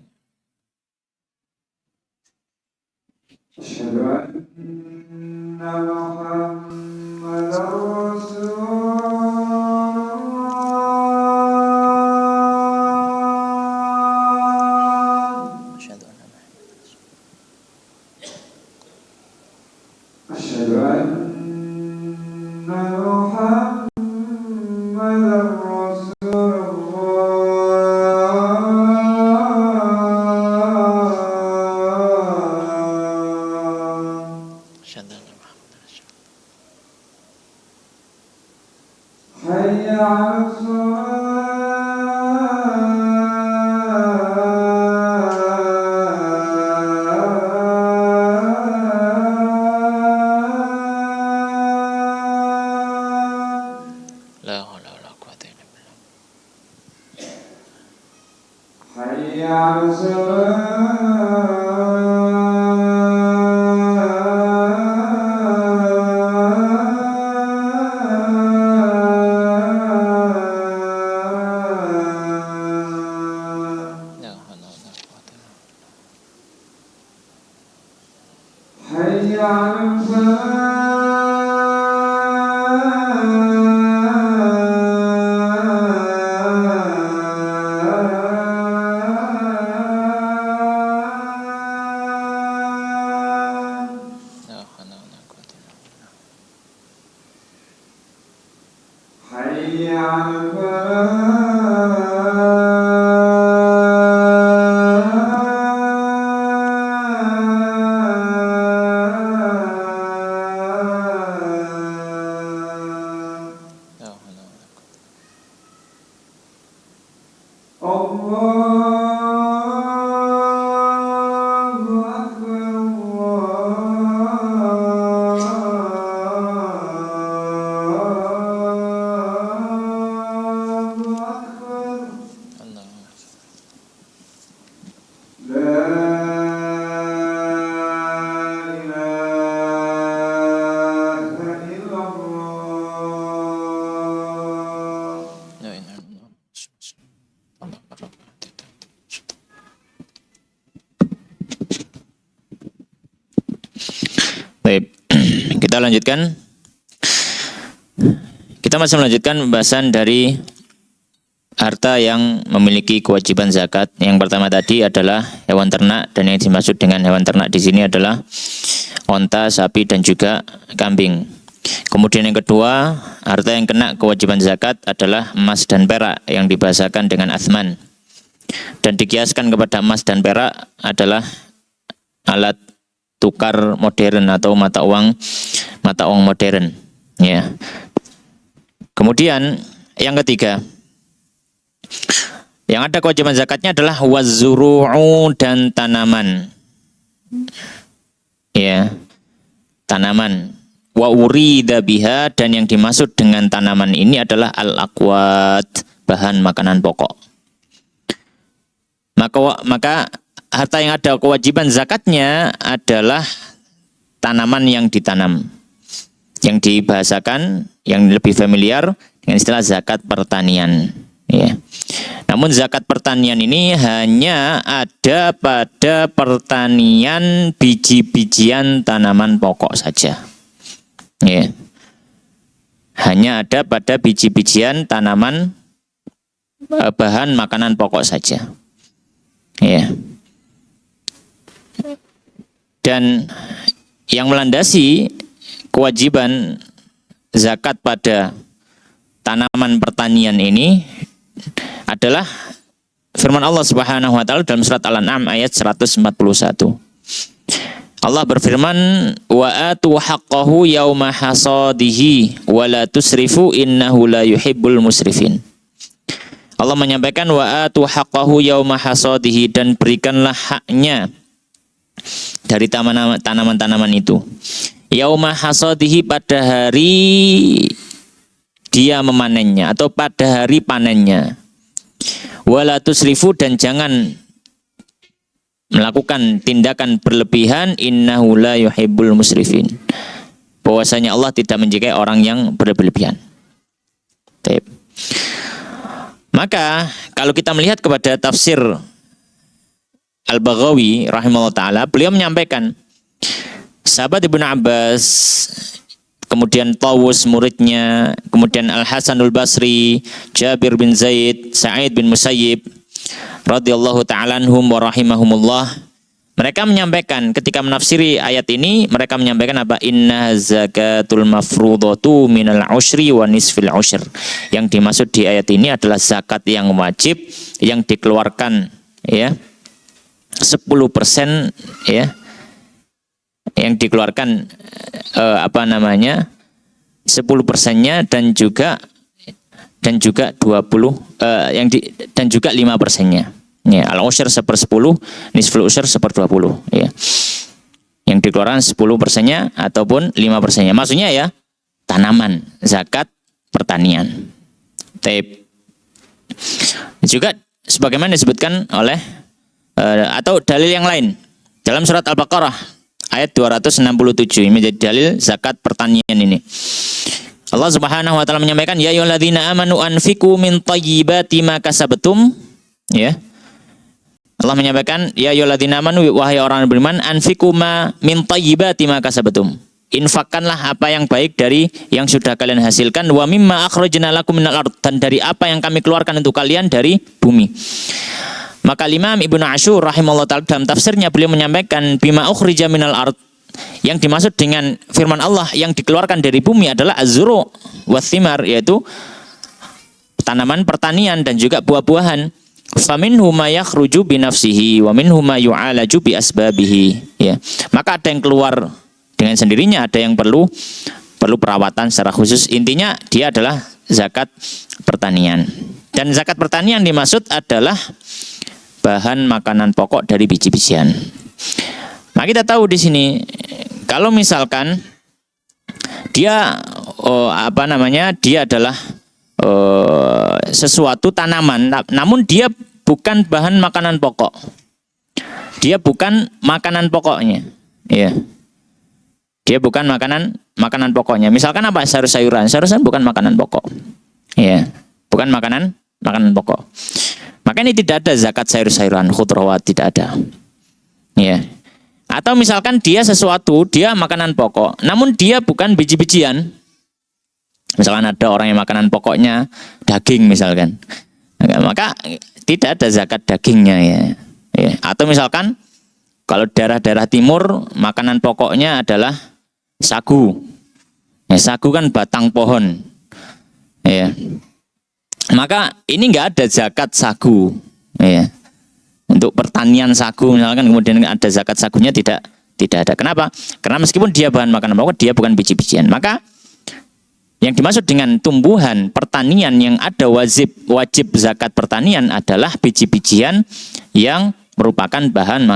Asyhadu anna Muhammadar Rasulullah. حي على الصلاة La haula wala quwwata illa billah. حي على الصلاة La haula wala quwwata illa billah. حي على الفلاح La haula wala quwwata illa billah. حي على الفلاح La haula wala quwwata. الله أكبر الله أكبر Allahu akbar. لا إله إلا الله La ilaha illallah. Allah akbar. Baik, kita lanjutkan. Kita masih melanjutkan pembahasan dari harta yang memiliki kewajiban zakat. Yang pertama tadi adalah hewan ternak, dan yang dimaksud dengan hewan ternak di sini adalah onta, sapi, dan juga kambing. Kemudian yang kedua, harta yang kena kewajiban zakat adalah emas dan perak yang dibahasakan dengan athman. Dan dikiaskan kepada emas dan perak adalah alat tukar modern atau mata uang modern. Ya. Kemudian yang ketiga, yang ada kewajiban zakatnya adalah wazuru'u dan tanaman. Ya. Tanaman. Wa urida biha, dan yang dimaksud dengan tanaman ini adalah al-aqwat, bahan makanan pokok. Maka harta yang ada kewajiban zakatnya adalah tanaman yang ditanam. Yang dibahasakan, yang lebih familiar dengan istilah zakat pertanian. Ya. Namun zakat pertanian ini hanya ada pada pertanian biji-bijian tanaman pokok saja. Ya. Hanya ada pada biji-bijian tanaman bahan makanan pokok saja. Ya. Dan yang melandasi kewajiban zakat pada tanaman pertanian ini adalah firman Allah Subhanahu wa taala dalam surat Al-An'am ayat 141. Allah berfirman, wa atu haqqahu yauma hasadihi wa la tusrifu innahu la yuhibbul musrifin. Allah menyampaikan wa atu haqqahu yauma hasadihi, dan berikanlah haknya dari tanaman-tanaman itu. Yauma hasadihi, pada hari dia memanennya atau pada hari panennya. Wala tusrifu, dan jangan melakukan tindakan berlebihan, innahu la yuhibbul musrifin. Bahwasanya Allah tidak menyukai orang yang berlebihan. Baik. Maka kalau kita melihat kepada tafsir Al-Baghawi rahimahullah ta'ala, beliau menyampaikan sahabat Ibnu Abbas, kemudian Tawus muridnya, kemudian Al-Hasanul Basri, Jabir bin Zaid, Sa'id bin Musayyib radhiyallahu ta'ala anhum wa rahimahumullah, Mereka menyampaikan ketika menafsiri ayat ini, mereka menyampaikan apa? Inna zakatul mafrudatu minal ushri wa nisfil ushr. Yang dimaksud di ayat ini adalah zakat yang wajib yang dikeluarkan ya 10% ya. Yang dikeluarkan 10%-nya dan juga 20 dan juga 5%-nya. Ya, al-usyr 1/10, nisful usyr 1/20 ya. Yang dikeluarkan 10%-nya ataupun 5%-nya. Maksudnya ya tanaman, zakat pertanian. Taib. Juga sebagaimana disebutkan oleh atau dalil yang lain dalam surat Al-Baqarah ayat 267 ini menjadi dalil zakat pertanian ini. Allah Subhanahu wa taala menyampaikan ya ayyuhalladzina amanu anfiqu min thayyibati ma kasabtum ya. Allah menyampaikan ya ayyuhalladzina amanu wahai orang yang beriman anfiqu ma min thayyibati ma kasabtum. Infakkanlah apa yang baik dari yang sudah kalian hasilkan wa mimma akhrajna lakum minal ard dan dari apa yang kami keluarkan untuk kalian dari bumi. Maka Imam Ibnu Asyur rahimahullah ta'ala dalam tafsirnya beliau menyampaikan bima ukhrija minal ard, yang dimaksud dengan firman Allah yang dikeluarkan dari bumi adalah az-zuru' wathimar, yaitu tanaman pertanian dan juga buah-buahan. Faminhum ma yakhruju bi nafsihi wa minhum ma yu'alaju bi asbabihi ya. Maka ada yang keluar dengan sendirinya, ada yang perlu perawatan secara khusus. Intinya dia adalah zakat pertanian. Dan zakat pertanian dimaksud adalah bahan makanan pokok dari biji-bijian. Nah, kita tahu di sini kalau misalkan dia dia adalah sesuatu tanaman, namun dia bukan bahan makanan pokok. Dia bukan makanan pokoknya. Ya. Dia bukan makanan pokoknya. Misalkan apa? Sayur-sayuran. Sayur-sayuran bukan makanan pokok. Ya. Bukan makanan pokok. Maka ini tidak ada zakat sayur-sayuran, khudrawat, tidak ada. Ya. Atau misalkan dia sesuatu, dia makanan pokok, namun dia bukan biji-bijian. Misalkan ada orang yang makanan pokoknya daging misalkan, maka tidak ada zakat dagingnya ya. Atau misalkan kalau daerah-daerah timur makanan pokoknya adalah sagu. Ya, sagu kan batang pohon. Ya. Maka ini nggak ada zakat sagu. Ya. Untuk pertanian sagu misalkan kemudian ada zakat sagunya tidak ada. Kenapa? Karena meskipun dia bahan makanan pokok, dia bukan biji-bijian. Maka yang dimaksud dengan tumbuhan pertanian yang ada wajib zakat pertanian adalah biji-bijian yang merupakan bahan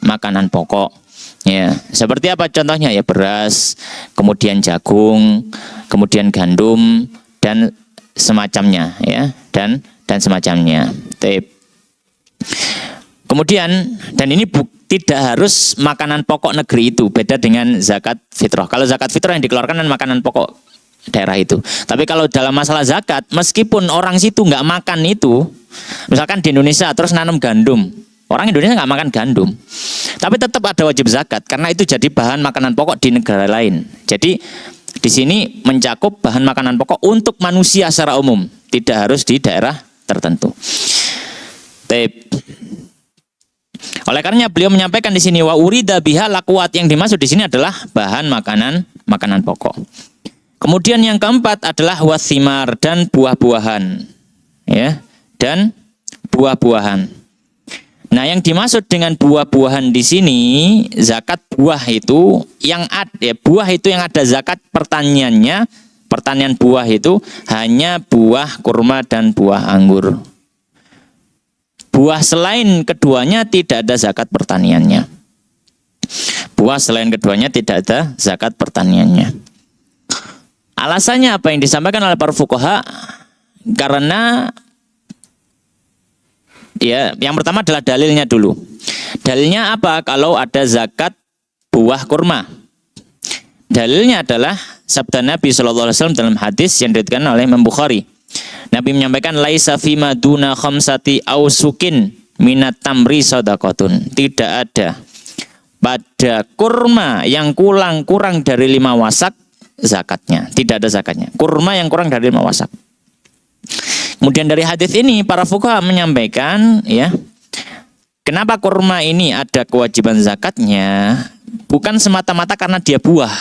makanan pokok. Ya, seperti apa contohnya? Ya beras, kemudian jagung, kemudian gandum dan semacamnya ya, dan semacamnya. Kemudian dan ini tidak harus makanan pokok negeri itu, beda dengan zakat fitrah. Kalau zakat fitrah yang dikeluarkan kan makanan pokok daerah itu. Tapi kalau dalam masalah zakat, meskipun orang situ nggak makan itu, misalkan di Indonesia terus nanam gandum, orang Indonesia nggak makan gandum, tapi tetap ada wajib zakat karena itu jadi bahan makanan pokok di negara lain. Jadi di sini mencakup bahan makanan pokok untuk manusia secara umum, tidak harus di daerah tertentu. Oleh karenanya beliau menyampaikan di sini wa urida biha lakuat, yang dimaksud di sini adalah bahan makanan pokok. Kemudian yang keempat adalah wathimar dan buah-buahan. Ya, dan buah-buahan. Nah, yang dimaksud dengan buah-buahan di sini, zakat buah itu yang ada zakat pertaniannya, pertanian buah itu hanya buah kurma dan buah anggur. Buah selain keduanya tidak ada zakat pertaniannya. Buah selain keduanya tidak ada zakat pertaniannya. Alasannya apa yang disampaikan oleh para fuqaha? Karena ya, yang pertama adalah dalilnya dulu. Dalilnya apa kalau ada zakat buah kurma? Dalilnya adalah sabda Nabi SAW dalam hadis yang diriwayatkan oleh Imam Bukhari. Nabi menyampaikan laisa fima duna khamsati ausukin minat tamri sadaqatun. Tidak ada pada kurma yang kurang dari 5 wasak zakatnya, tidak ada zakatnya. Kurma yang kurang dari 5 wasak. Kemudian dari hadis ini para fuqaha menyampaikan ya, Kenapa kurma ini ada kewajiban zakatnya? Bukan semata-mata karena dia buah,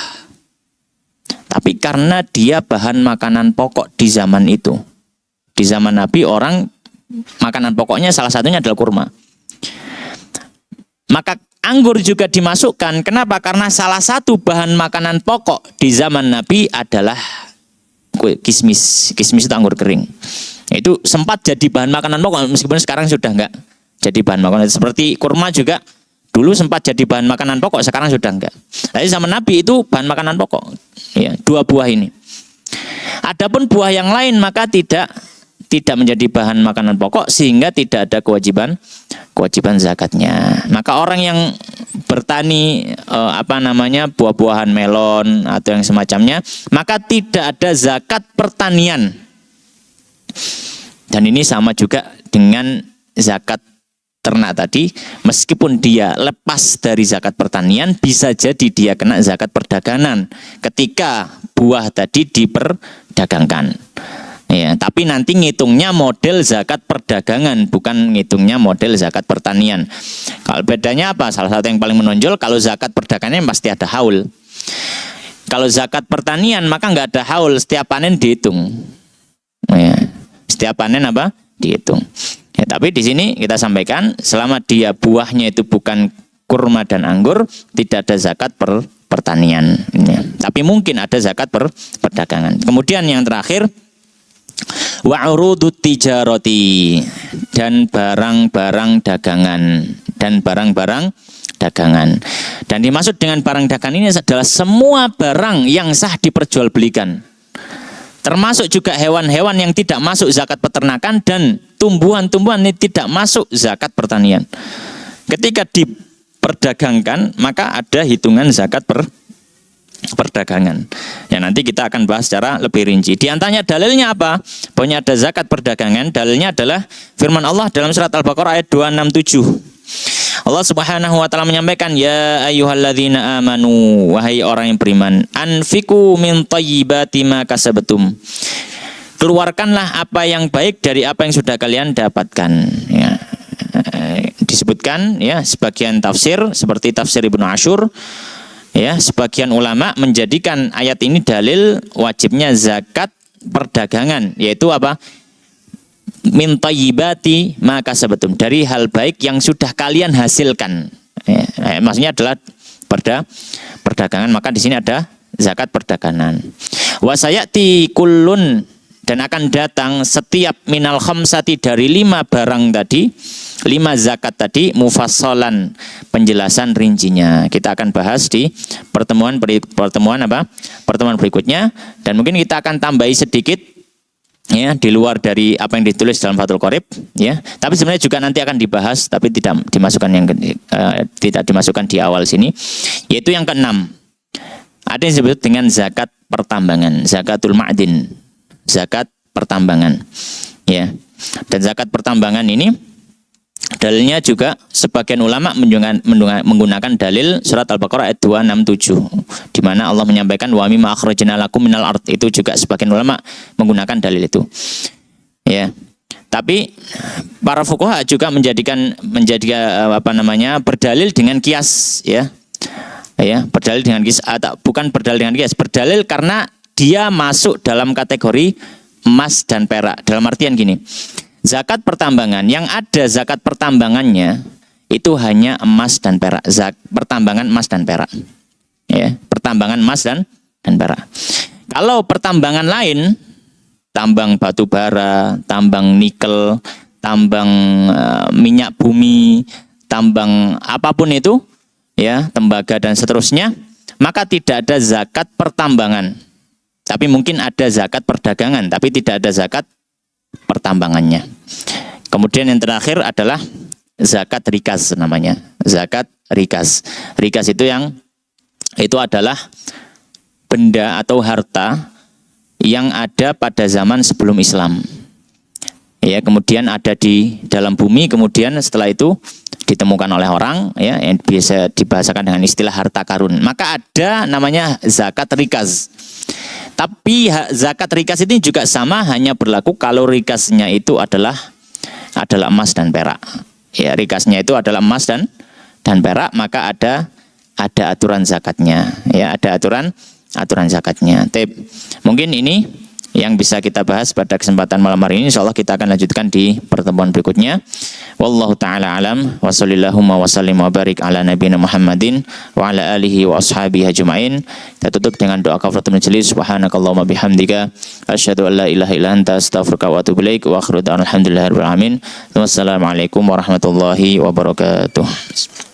tapi karena dia bahan makanan pokok di zaman itu. Di zaman Nabi orang makanan pokoknya salah satunya adalah kurma. Maka anggur juga dimasukkan. Kenapa? Karena salah satu bahan makanan pokok di zaman Nabi adalah kismis. Kismis itu anggur kering. Itu sempat jadi bahan makanan pokok meskipun sekarang sudah enggak jadi bahan makanan. Seperti kurma juga dulu sempat jadi bahan makanan pokok, sekarang sudah enggak. Tapi zaman Nabi itu bahan makanan pokok. Ya, 2 buah ini. Adapun buah yang lain maka tidak menjadi bahan makanan pokok sehingga tidak ada kewajiban zakatnya. Maka orang yang bertani buah-buahan melon atau yang semacamnya, maka tidak ada zakat pertanian. Dan ini sama juga dengan zakat ternak tadi, meskipun dia lepas dari zakat pertanian, bisa jadi dia kena zakat perdagangan ketika buah tadi diperdagangkan. Ya, tapi nanti ngitungnya model zakat perdagangan, bukan ngitungnya model zakat pertanian. Kalau bedanya apa? Salah satu yang paling menonjol, kalau zakat perdagangan pasti ada haul. Kalau zakat pertanian maka nggak ada haul, setiap panen dihitung. Ya, setiap panen apa? Dihitung. Ya, tapi di sini kita sampaikan, selama dia buahnya itu bukan kurma dan anggur, tidak ada zakat pertanian. Ya. Tapi mungkin ada zakat perdagangan. Kemudian yang terakhir, wa'urudut tijaroti, dan barang-barang dagangan. Dan dimaksud dengan barang dagangan ini adalah semua barang yang sah diperjualbelikan. Termasuk juga hewan-hewan yang tidak masuk zakat peternakan dan tumbuhan-tumbuhan ini tidak masuk zakat pertanian. Ketika diperdagangkan maka ada hitungan zakat perdagangan. Ya, nanti kita akan bahas secara lebih rinci. Di antaranya dalilnya apa? Pokoknya ada zakat perdagangan. Dalilnya adalah firman Allah dalam surat Al-Baqarah ayat 267. Allah Subhanahu wa taala menyampaikan, ya ayyuhalladzina amanu, wahai orang yang beriman, anfiqu min thayyibati ma kasabtum. Keluarkanlah apa yang baik dari apa yang sudah kalian dapatkan. Ya. Disebutkan ya sebagian tafsir seperti tafsir Ibnu Asyur. Ya, sebagian ulama menjadikan ayat ini dalil wajibnya zakat perdagangan, yaitu apa? Min thayyibati ma kasabtum, dari hal baik yang sudah kalian hasilkan. Ya, maksudnya adalah perdagangan, maka di sini ada zakat perdagangan. Wa sayati kullun, dan akan datang setiap minal khamsati, dari 5 barang tadi, 5 zakat tadi, mufassalan, penjelasan rincinya. Kita akan bahas di pertemuan berikutnya, dan mungkin kita akan tambahi sedikit ya di luar dari apa yang ditulis dalam Fathul Qorib ya. Tapi sebenarnya juga nanti akan dibahas, tapi tidak dimasukkan di awal sini, yaitu yang ke-6. Ada yang disebut dengan zakat pertambangan, zakatul ma'din, zakat pertambangan ya. Dan zakat pertambangan ini dalilnya juga sebagian ulama menggunakan dalil surat Al-Baqarah ayat 267, di mana Allah menyampaikan wa mimma akhrajna lakum minal ard. Itu juga sebagian ulama menggunakan dalil itu. Ya. Tapi para fuqaha juga berdalil dengan kias ya. Ya, berdalil dengan kias, atau bukan berdalil dengan kias, berdalil karena dia masuk dalam kategori emas dan perak. Dalam artian gini, zakat pertambangan yang ada zakat pertambangannya itu hanya emas dan perak. Pertambangan emas dan perak. Ya, pertambangan emas dan perak. Kalau pertambangan lain, tambang batu bara, tambang nikel, tambang minyak bumi, tambang apapun itu, ya, tembaga dan seterusnya, maka tidak ada zakat pertambangan. Tapi mungkin ada zakat perdagangan, tapi tidak ada zakat pertambangannya. Kemudian yang terakhir adalah zakat rikas namanya. Zakat rikas. Rikas itu adalah benda atau harta yang ada pada zaman sebelum Islam. Ya, kemudian ada di dalam bumi, kemudian setelah itu ditemukan oleh orang ya, yang biasa dibahasakan dengan istilah harta karun. Maka ada namanya zakat rikas. Tapi zakat rikas ini juga sama, hanya berlaku kalau rikasnya itu adalah emas dan perak. ya rikasnya itu adalah emas dan perak, maka ada aturan zakatnya, ya ada aturan zakatnya. Mungkin ini yang bisa kita bahas pada kesempatan malam hari ini. Insyaallah kita akan lanjutkan di pertemuan berikutnya. Wallahu taala alam wa sallallahu wa sallim wa barik ala nabiyina Muhammadin wa ala alihi wa ashabihi ajmain. Kita tutup dengan doa kafaratul majelis. Subhanakallahumma bihamdika asyhadu an la ilaha illa anta astaghfiruka wa atubu ilaik wa akhiru da'wana alhamdulillahirabbil alamin. Wassalamualaikum warahmatullahi wabarakatuh.